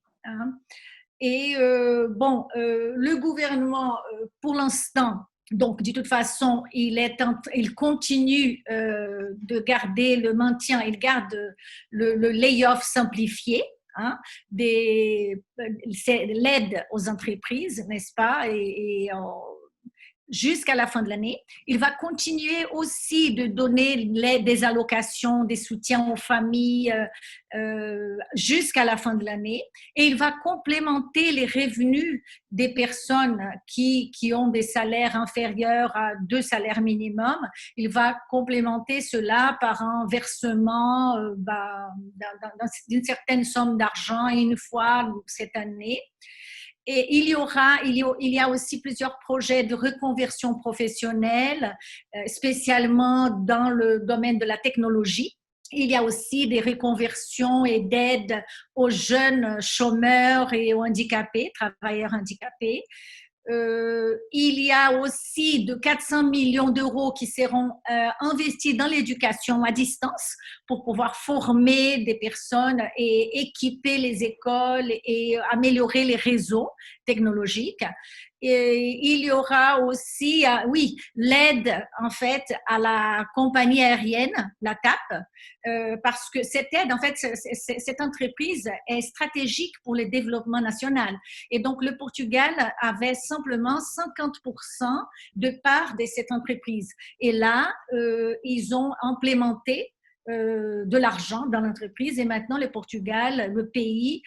Et le gouvernement, pour l'instant, Donc, de toute façon, il continue de garder le maintien, il garde le layoff simplifié, hein, c'est l'aide aux entreprises, n'est-ce pas, jusqu'à la fin de l'année. Il va continuer aussi de donner des allocations, des soutiens aux familles jusqu'à la fin de l'année. Et il va complémenter les revenus des personnes qui ont des salaires inférieurs à 2 salaires minimum. Il va complémenter cela par un versement d'une certaine somme d'argent une fois cette année. Et il y a aussi plusieurs projets de reconversion professionnelle, spécialement dans le domaine de la technologie. Il y a aussi des reconversions et d'aides aux jeunes chômeurs et aux handicapés, travailleurs handicapés. Il y a aussi de 400 millions d'euros qui seront investis dans l'éducation à distance pour pouvoir former des personnes et équiper les écoles et améliorer les réseaux technologiques. Et il y aura aussi, l'aide en fait à la compagnie aérienne, la TAP, parce que cette aide, en fait, cette entreprise est stratégique pour le développement national. Et donc, le Portugal avait simplement 50% de part de cette entreprise. Et là, ils ont implémenté de l'argent dans l'entreprise et maintenant le Portugal, le pays,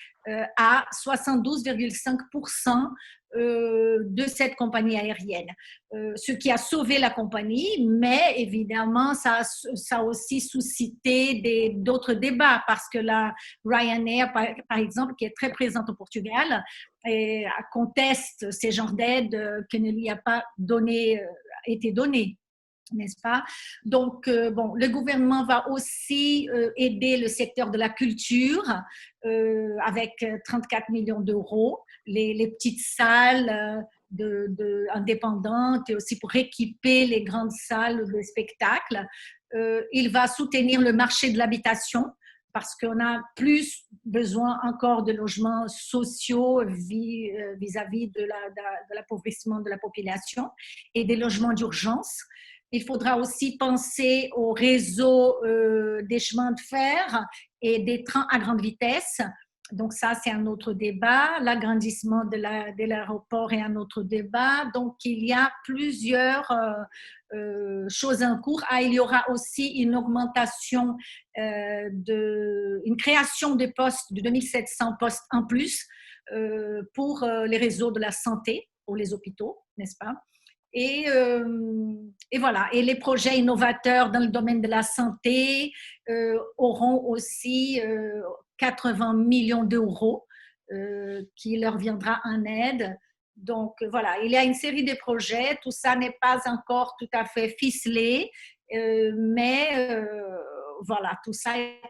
a 72,5% de cette compagnie aérienne, ce qui a sauvé la compagnie, mais évidemment ça a aussi suscité d'autres débats parce que la Ryanair, par exemple, qui est très présente au Portugal, conteste ces genres d'aides qui ne lui a pas été données. N'est-ce pas? Donc, le gouvernement va aussi aider le secteur de la culture avec 34 millions d'euros, les petites salles indépendantes et aussi pour équiper les grandes salles de spectacle. Il va soutenir le marché de l'habitation parce qu'on a plus besoin encore de logements sociaux vis-à-vis de l'appauvrissement de la population et des logements d'urgence. Il faudra aussi penser au réseau des chemins de fer et des trains à grande vitesse. Donc ça, c'est un autre débat. L'agrandissement de l'aéroport est un autre débat. Donc, il y a plusieurs choses en cours. Il y aura aussi une augmentation, une création de postes, de 2700 postes en plus pour les réseaux de la santé, pour les hôpitaux, n'est-ce pas? Et voilà. Et les projets innovateurs dans le domaine de la santé auront aussi 80 millions d'euros qui leur viendra en aide. Donc voilà, il y a une série de projets. Tout ça n'est pas encore tout à fait ficelé, mais voilà, tout ça est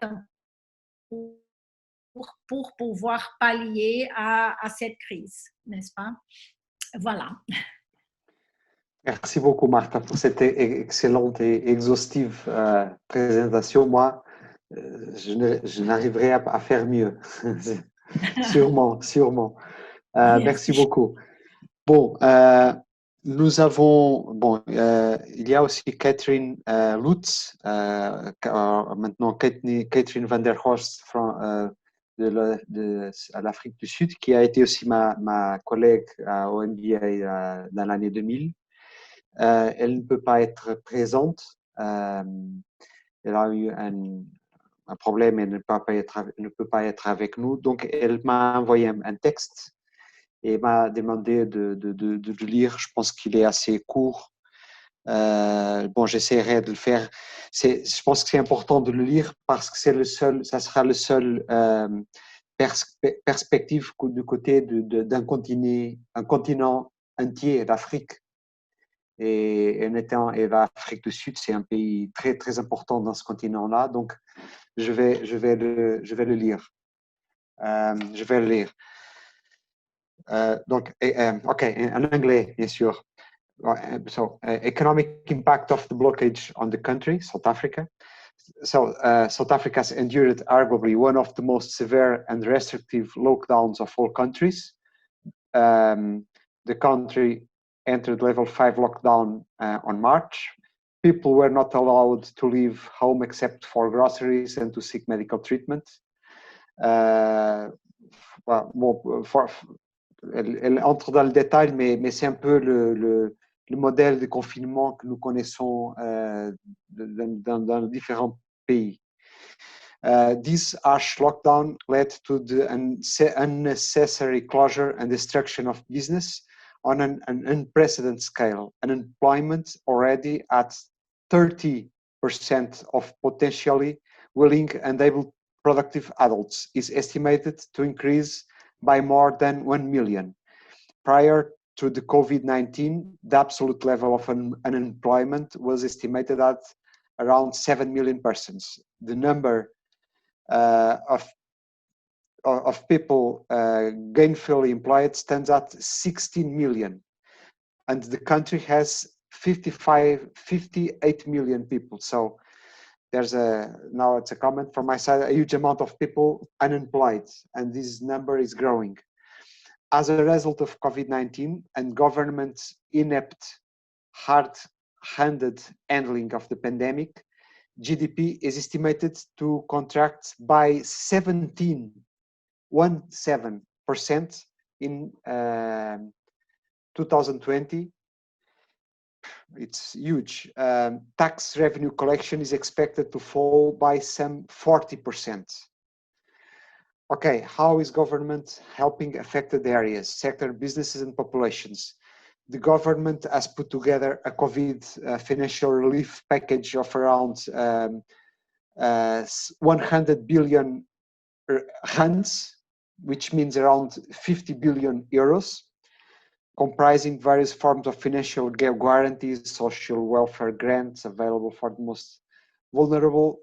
pour pouvoir pallier à cette crise, n'est-ce pas? Voilà. Merci beaucoup, Martha, pour cette excellente et exhaustive présentation. Moi, je n'arriverai à faire mieux. Sûrement, sûrement. Merci beaucoup. Bon, nous avons, il y a aussi Catherine Lutz, maintenant Catherine van der Horst à l'Afrique du Sud, qui a été aussi ma collègue au MBA dans l'année 2000. Elle ne peut pas être présente. Elle a eu un problème et ne peut pas être avec nous. Donc, elle m'a envoyé un texte et m'a demandé de lire. Je pense qu'il est assez court. J'essaierai de le faire. Je pense que c'est important de le lire parce que ça sera le seul perspective du côté d'un continent entier, l'Afrique. Et l'Afrique du Sud, c'est un pays très, très important dans ce continent-là. Donc, je vais le lire. Je vais le lire. OK, en anglais, bien sûr. Economic impact of the blockage on the country, South Africa. South Africa has endured arguably one of the most severe and restrictive lockdowns of all countries. The country entered level 5 lockdown on March. People were not allowed to leave home except for groceries and to seek medical treatment. Elle entre dans le détail, mais c'est un peu le modèle de confinement que nous connaissons dans différents pays. This harsh lockdown led to the unnecessary closure and destruction of business on an unprecedented scale. Unemployment already at 30% of potentially willing and able productive adults is estimated to increase by more than 1 million. Prior to the COVID-19, the absolute level of unemployment was estimated at around 7 million persons. The number of people gainfully employed stands at 16 million, and the country has 58 million people. So there's now it's a comment from my side, a huge amount of people unemployed, and this number is growing. As a result of COVID-19 and government's inept, hard-handed handling of the pandemic, GDP is estimated to contract by 17% in 2020. It's huge. Tax revenue collection is expected to fall by some 40%. Okay, how is government helping affected areas, sector, businesses, and populations? The government has put together a COVID financial relief package of around 100 billion rands, which means around 50 billion euros, comprising various forms of financial guarantees, social welfare grants available for the most vulnerable.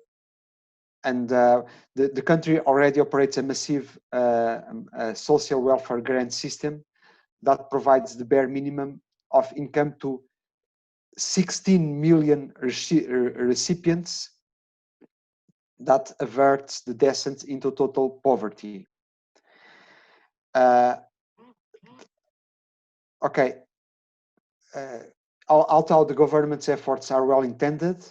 And the country already operates a massive social welfare grant system that provides the bare minimum of income to 16 million recipients that averts the descent into total poverty. Although the government's efforts are well intended,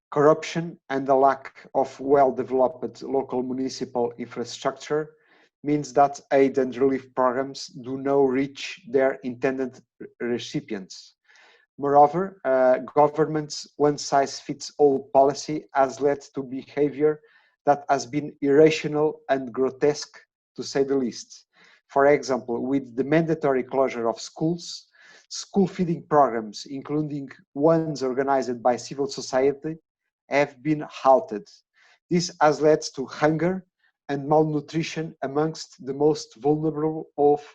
corruption and the lack of well-developed local municipal infrastructure means that aid and relief programs do not reach their intended recipients. Moreover, government's one-size-fits-all policy has led to behavior that has been irrational and grotesque, to say the least. For example, with the mandatory closure of schools, school feeding programs, including ones organized by civil society, have been halted. This has led to hunger and malnutrition amongst the most vulnerable of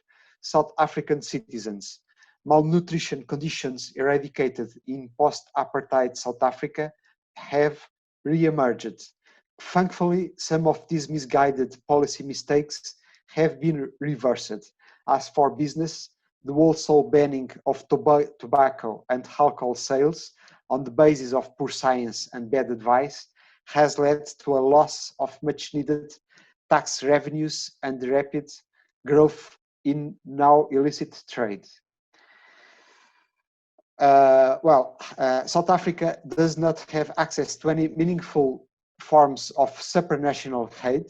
South African citizens. Malnutrition conditions eradicated in post-apartheid South Africa have re-emerged. Thankfully, some of these misguided policy mistakes have been reversed. As for business, the wholesale banning of tobacco and alcohol sales on the basis of poor science and bad advice has led to a loss of much needed tax revenues and rapid growth in now illicit trade. South Africa does not have access to any meaningful forms of supranational aid.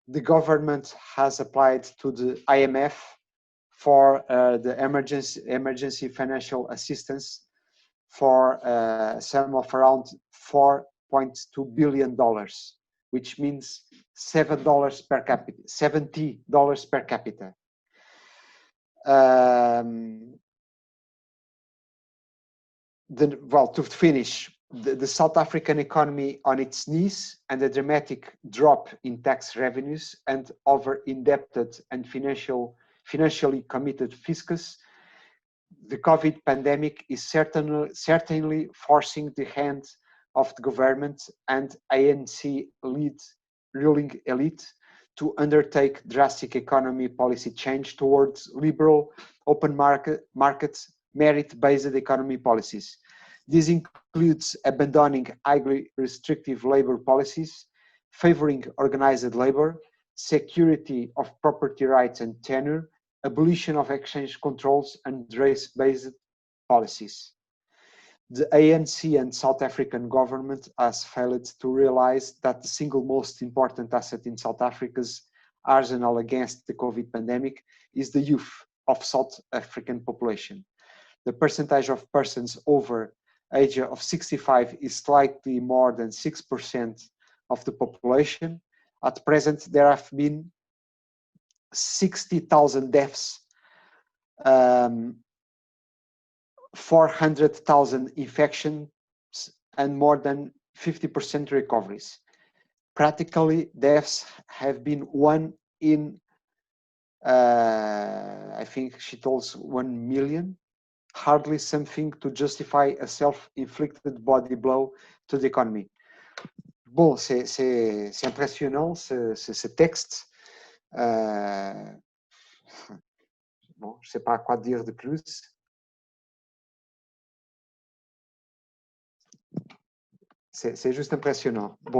The government has applied to the IMF for the emergency financial assistance for a sum of around $4.2 billion, which means $70 per capita. To finish, the South African economy on its knees and a dramatic drop in tax revenues and over-indebted and financially committed fiscus, the COVID pandemic is certainly forcing the hand of the government and ANC-led ruling elite to undertake drastic economy policy change towards liberal, open markets, merit-based economy policies. This includes abandoning highly restrictive labor policies, favoring organized labor, security of property rights and tenure, abolition of exchange controls and race-based policies. The ANC and South African government has failed to realize that the single most important asset in South Africa's arsenal against the COVID pandemic is the youth of South African population. The percentage of persons over age of 65 is slightly more than 6% of the population. At present, there have been 60,000 deaths, 400,000 infections, and more than 50% recoveries. Practically, deaths have been 1 in, I think she told 1 million, hardly something to justify a self-inflicted body blow to the economy. Bon, c'est impressionnant ce texte. Bon, je ne sais pas quoi dire de plus. C'est juste impressionnant. Bon.